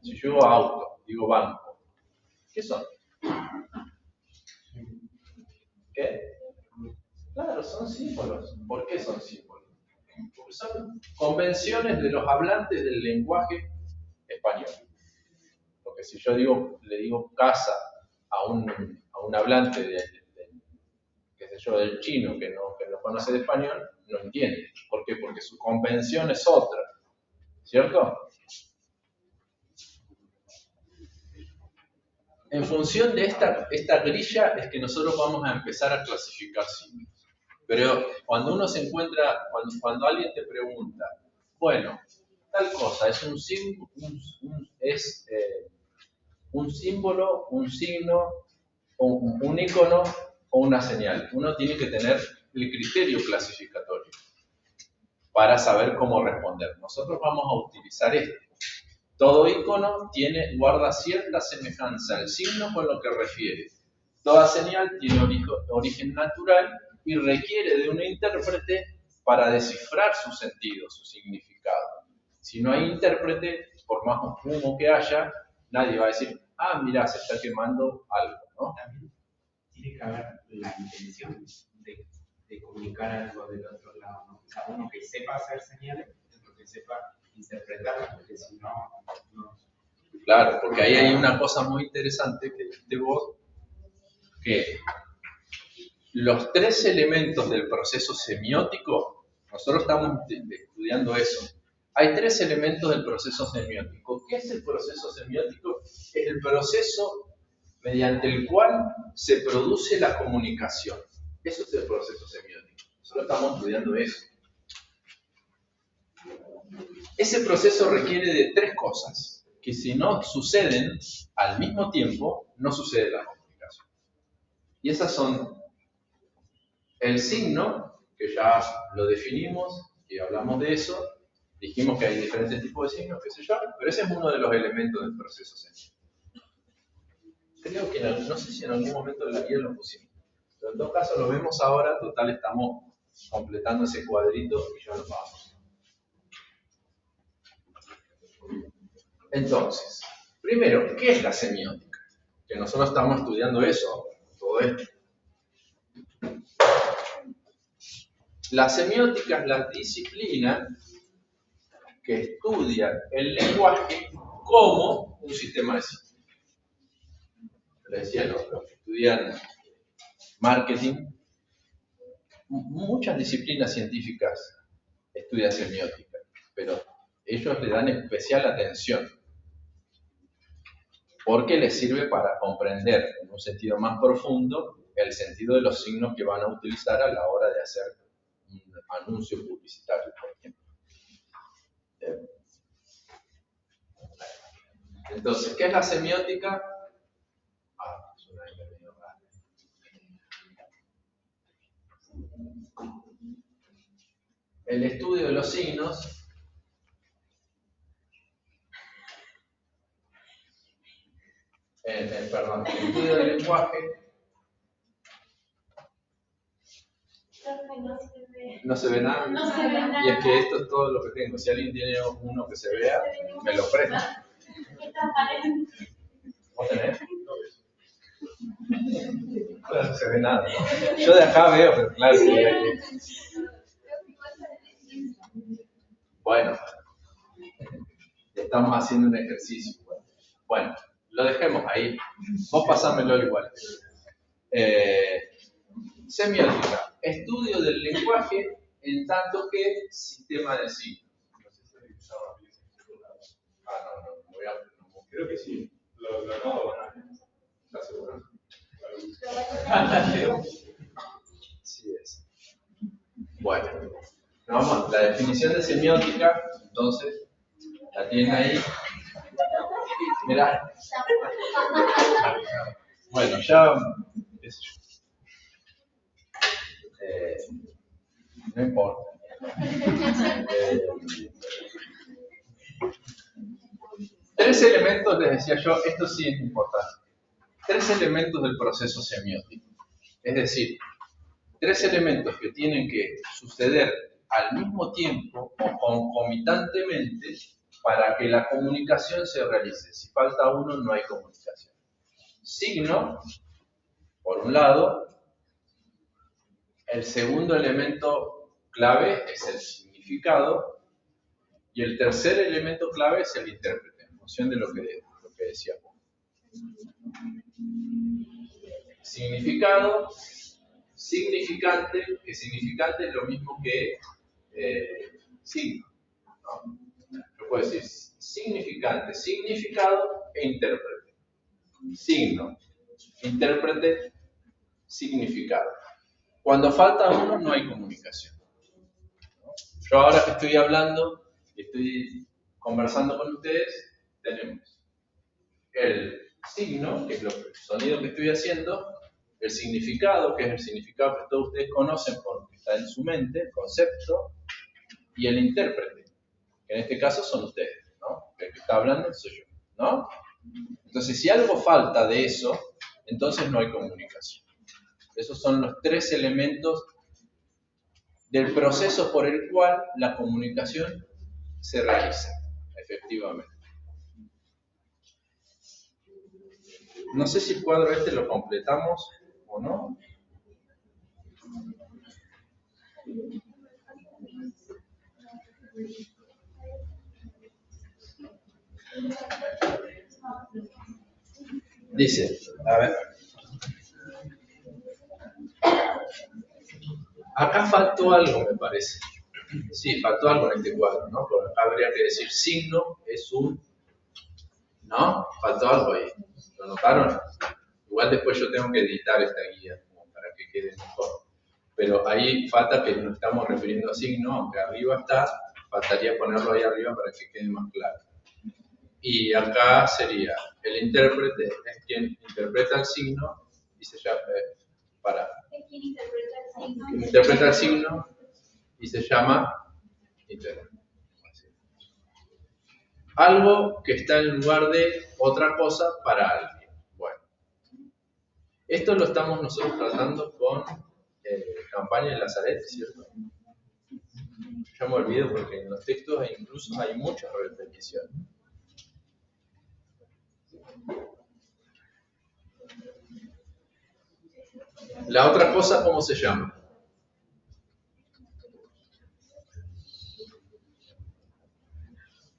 Si yo digo auto, digo banco, ¿qué son? ¿Qué? Claro, son símbolos. ¿Por qué son símbolos? Porque son convenciones de los hablantes del lenguaje español. Porque si yo le digo casa a un hablante qué sé yo, del chino que no conoce de español, no entiende. ¿Por qué? Porque su convención es otra. ¿Cierto? En función de esta grilla es que nosotros vamos a empezar a clasificar signos. Pero cuando uno se encuentra, cuando alguien te pregunta, bueno, tal cosa, es un símbolo, un símbolo, un signo, un icono o una señal. Uno tiene que tener el criterio clasificatorio para saber cómo responder. Nosotros vamos a utilizar esto. Todo icono guarda cierta semejanza al signo con lo que refiere. Toda señal tiene origen natural y requiere de un intérprete para descifrar su sentido, su significado. Si no hay intérprete, por más humo que haya, nadie va a decir, ah, mira, se está quemando algo, ¿no? También tiene que haber la intención de comunicar algo del otro lado, ¿no? O sea, uno que sepa hacer señales, otro que sepa interpretarlas, porque si no, no. Claro, porque ahí hay una cosa muy interesante que dijiste vos, que los tres elementos del proceso semiótico, nosotros estamos estudiando eso. Hay tres elementos del proceso semiótico. ¿Qué es el proceso semiótico? Es el proceso mediante el cual se produce la comunicación. Eso es el proceso semiótico. Nosotros estamos estudiando eso. Ese proceso requiere de tres cosas, que si no suceden al mismo tiempo, no sucede la comunicación. Y esas son el signo, que ya lo definimos y hablamos de eso, dijimos que hay diferentes tipos de signos, qué sé yo, pero ese es uno de los elementos del proceso semiótico. Creo que no sé si en algún momento en la guía lo pusimos, pero en todo caso lo vemos ahora, total estamos completando ese cuadrito y ya lo vamos. Entonces, Primero, ¿qué es la semiótica? Que nosotros estamos estudiando eso, todo esto. La semiótica es la disciplina que estudia el lenguaje como un sistema de signos. Les decía, los que estudian marketing, muchas disciplinas científicas estudian semiótica, pero ellos le dan especial atención porque les sirve para comprender en un sentido más profundo el sentido de los signos que van a utilizar a la hora de hacer un anuncio publicitario, por ejemplo. Entonces, ¿qué es la semiótica? El estudio de los signos el estudio del lenguaje no se ve nada. No se ve nada. Y es que esto es todo lo que tengo. Si alguien tiene uno que se vea, me lo presta. Esta pared. ¿Vos tenés? No se ve nada. Yo de acá veo, pero claro que... Bueno, estamos haciendo un ejercicio. Bueno, lo dejemos ahí. Vos pasámelo igual. Semiótica, estudio del lenguaje en tanto que sistema de signos. Creo que sí. Lo acabo de ¿Estás seguro? Sí es. Bueno, vamos, la definición de semiótica, entonces, la tienen ahí. Mirá. Bueno, ya, qué sé yo. No importa. Tres elementos, les decía yo, esto sí es importante. Tres elementos del proceso semiótico. Es decir, tres elementos que tienen que suceder al mismo tiempo o concomitantemente para que la comunicación se realice. Si falta uno, no hay comunicación. Signo, por un lado. El segundo elemento clave es el significado. Y el tercer elemento clave es el intérprete, en función de lo que decíamos. Significado, significante, que significante es lo mismo que signo, ¿no? Yo puedo decir significante, significado e intérprete. Signo, intérprete, significado. Cuando falta uno, no hay comunicación. Yo ahora que estoy hablando, estoy conversando con ustedes, tenemos el signo, que es el sonido que estoy haciendo, el significado, que es el significado que todos ustedes conocen porque está en su mente, el concepto, y el intérprete, que en este caso son ustedes, ¿no? El que está hablando soy yo, ¿no? Entonces, si algo falta de eso, entonces no hay comunicación. Esos son los tres elementos del proceso por el cual la comunicación se realiza, efectivamente. No sé si el cuadro este lo completamos o no. Dice, a ver. Acá faltó algo, me parece. Sí, faltó algo en este cuadro, ¿no? Porque acá habría que decir signo es un... ¿No? Faltó algo ahí. ¿Lo notaron? Igual después yo tengo que editar esta guía como para que quede mejor. Pero ahí falta que nos estamos refiriendo a signo, aunque arriba está, faltaría ponerlo ahí arriba para que quede más claro. Y acá sería, el intérprete es quien interpreta el signo y se llama... Es quien interpreta el signo. Quien interpreta el signo y se llama intérprete. Algo que está en lugar de otra cosa para alguien. Bueno, esto lo estamos nosotros tratando con Campaña de Lazaret, ¿cierto? Ya me olvido porque en los textos incluso hay muchas repeticiones. La otra cosa, ¿cómo se llama?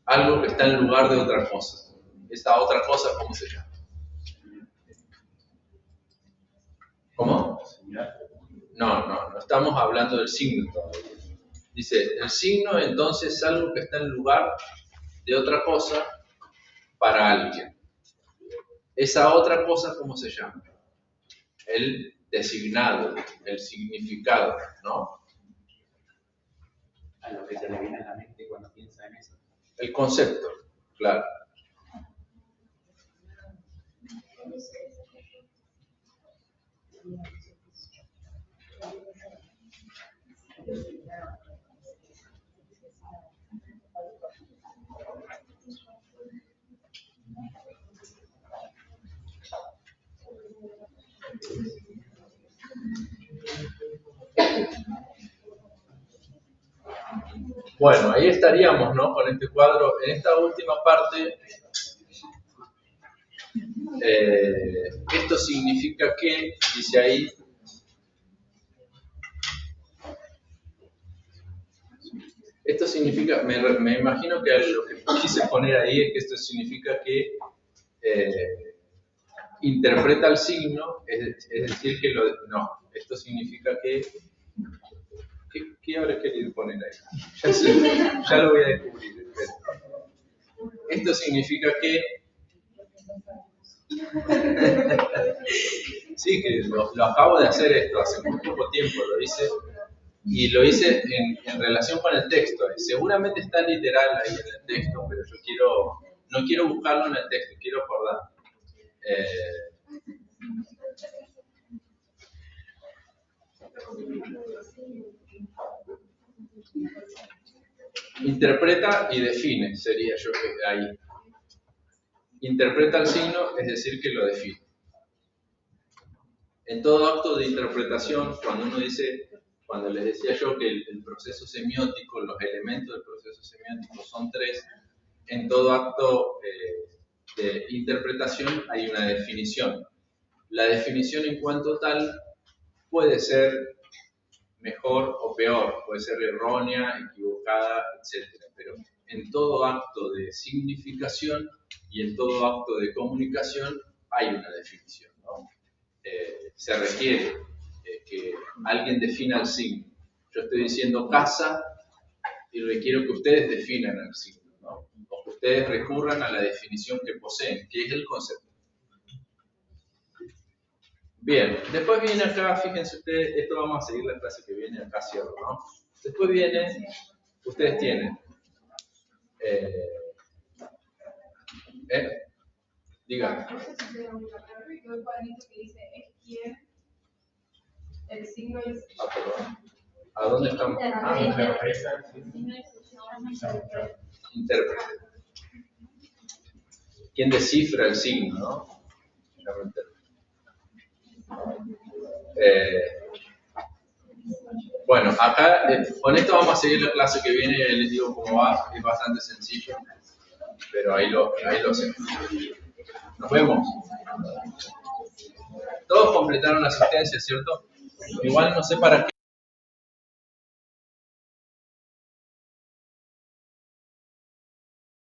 Algo que está en lugar de otra cosa. Esa otra cosa, ¿cómo se llama? ¿Cómo? No estamos hablando del signo todavía. Dice, el signo entonces es algo que está en lugar de otra cosa para alguien. Esa otra cosa, ¿cómo se llama? El designado, el significado, ¿no? A lo que se le viene a la mente cuando piensa en eso. El concepto, claro. Bueno, ahí estaríamos, ¿no? Con este cuadro. En esta última parte, esto significa que, dice ahí, esto significa, me imagino que lo que quise poner ahí es que esto significa que interpreta el signo, es decir, que esto significa que, ¿qué habré querido poner ahí? Ya lo voy a descubrir. Esto significa que, sí, que lo acabo de hacer esto hace muy poco tiempo, lo hice. Y lo hice en relación con el texto. Seguramente está literal ahí en el texto, pero yo no quiero buscarlo en el texto, quiero acordar. Interpreta y define, sería yo ahí. Interpreta el signo, es decir, que lo define. En todo acto de interpretación, cuando les decía yo que el proceso semiótico, los elementos del proceso semiótico son 3, en todo acto de interpretación hay una definición. La definición en cuanto tal puede ser mejor o peor, puede ser errónea, equivocada, etc. Pero en todo acto de significación y en todo acto de comunicación hay una definición, ¿no? Se requiere que alguien defina el signo. Yo estoy diciendo casa y requiero que ustedes definan el signo, ¿no? O que ustedes recurran a la definición que poseen, que es el concepto. Bien, después viene acá, fíjense ustedes, esto vamos a seguir la clase que viene, acá cierro, ¿no? Después viene, ustedes tienen, díganme. No sé si tengo una clave, pero el cuadrito que dice es quién, el signo es... Ah, perdón. ¿A dónde estamos? Intérprete. ¿Quién descifra el signo, no? Bueno, acá con esto vamos a seguir la clase que viene, les digo cómo va, es bastante sencillo, pero ahí lo hacemos. Nos vemos. Todos completaron la asistencia, ¿cierto? Igual no sé para qué.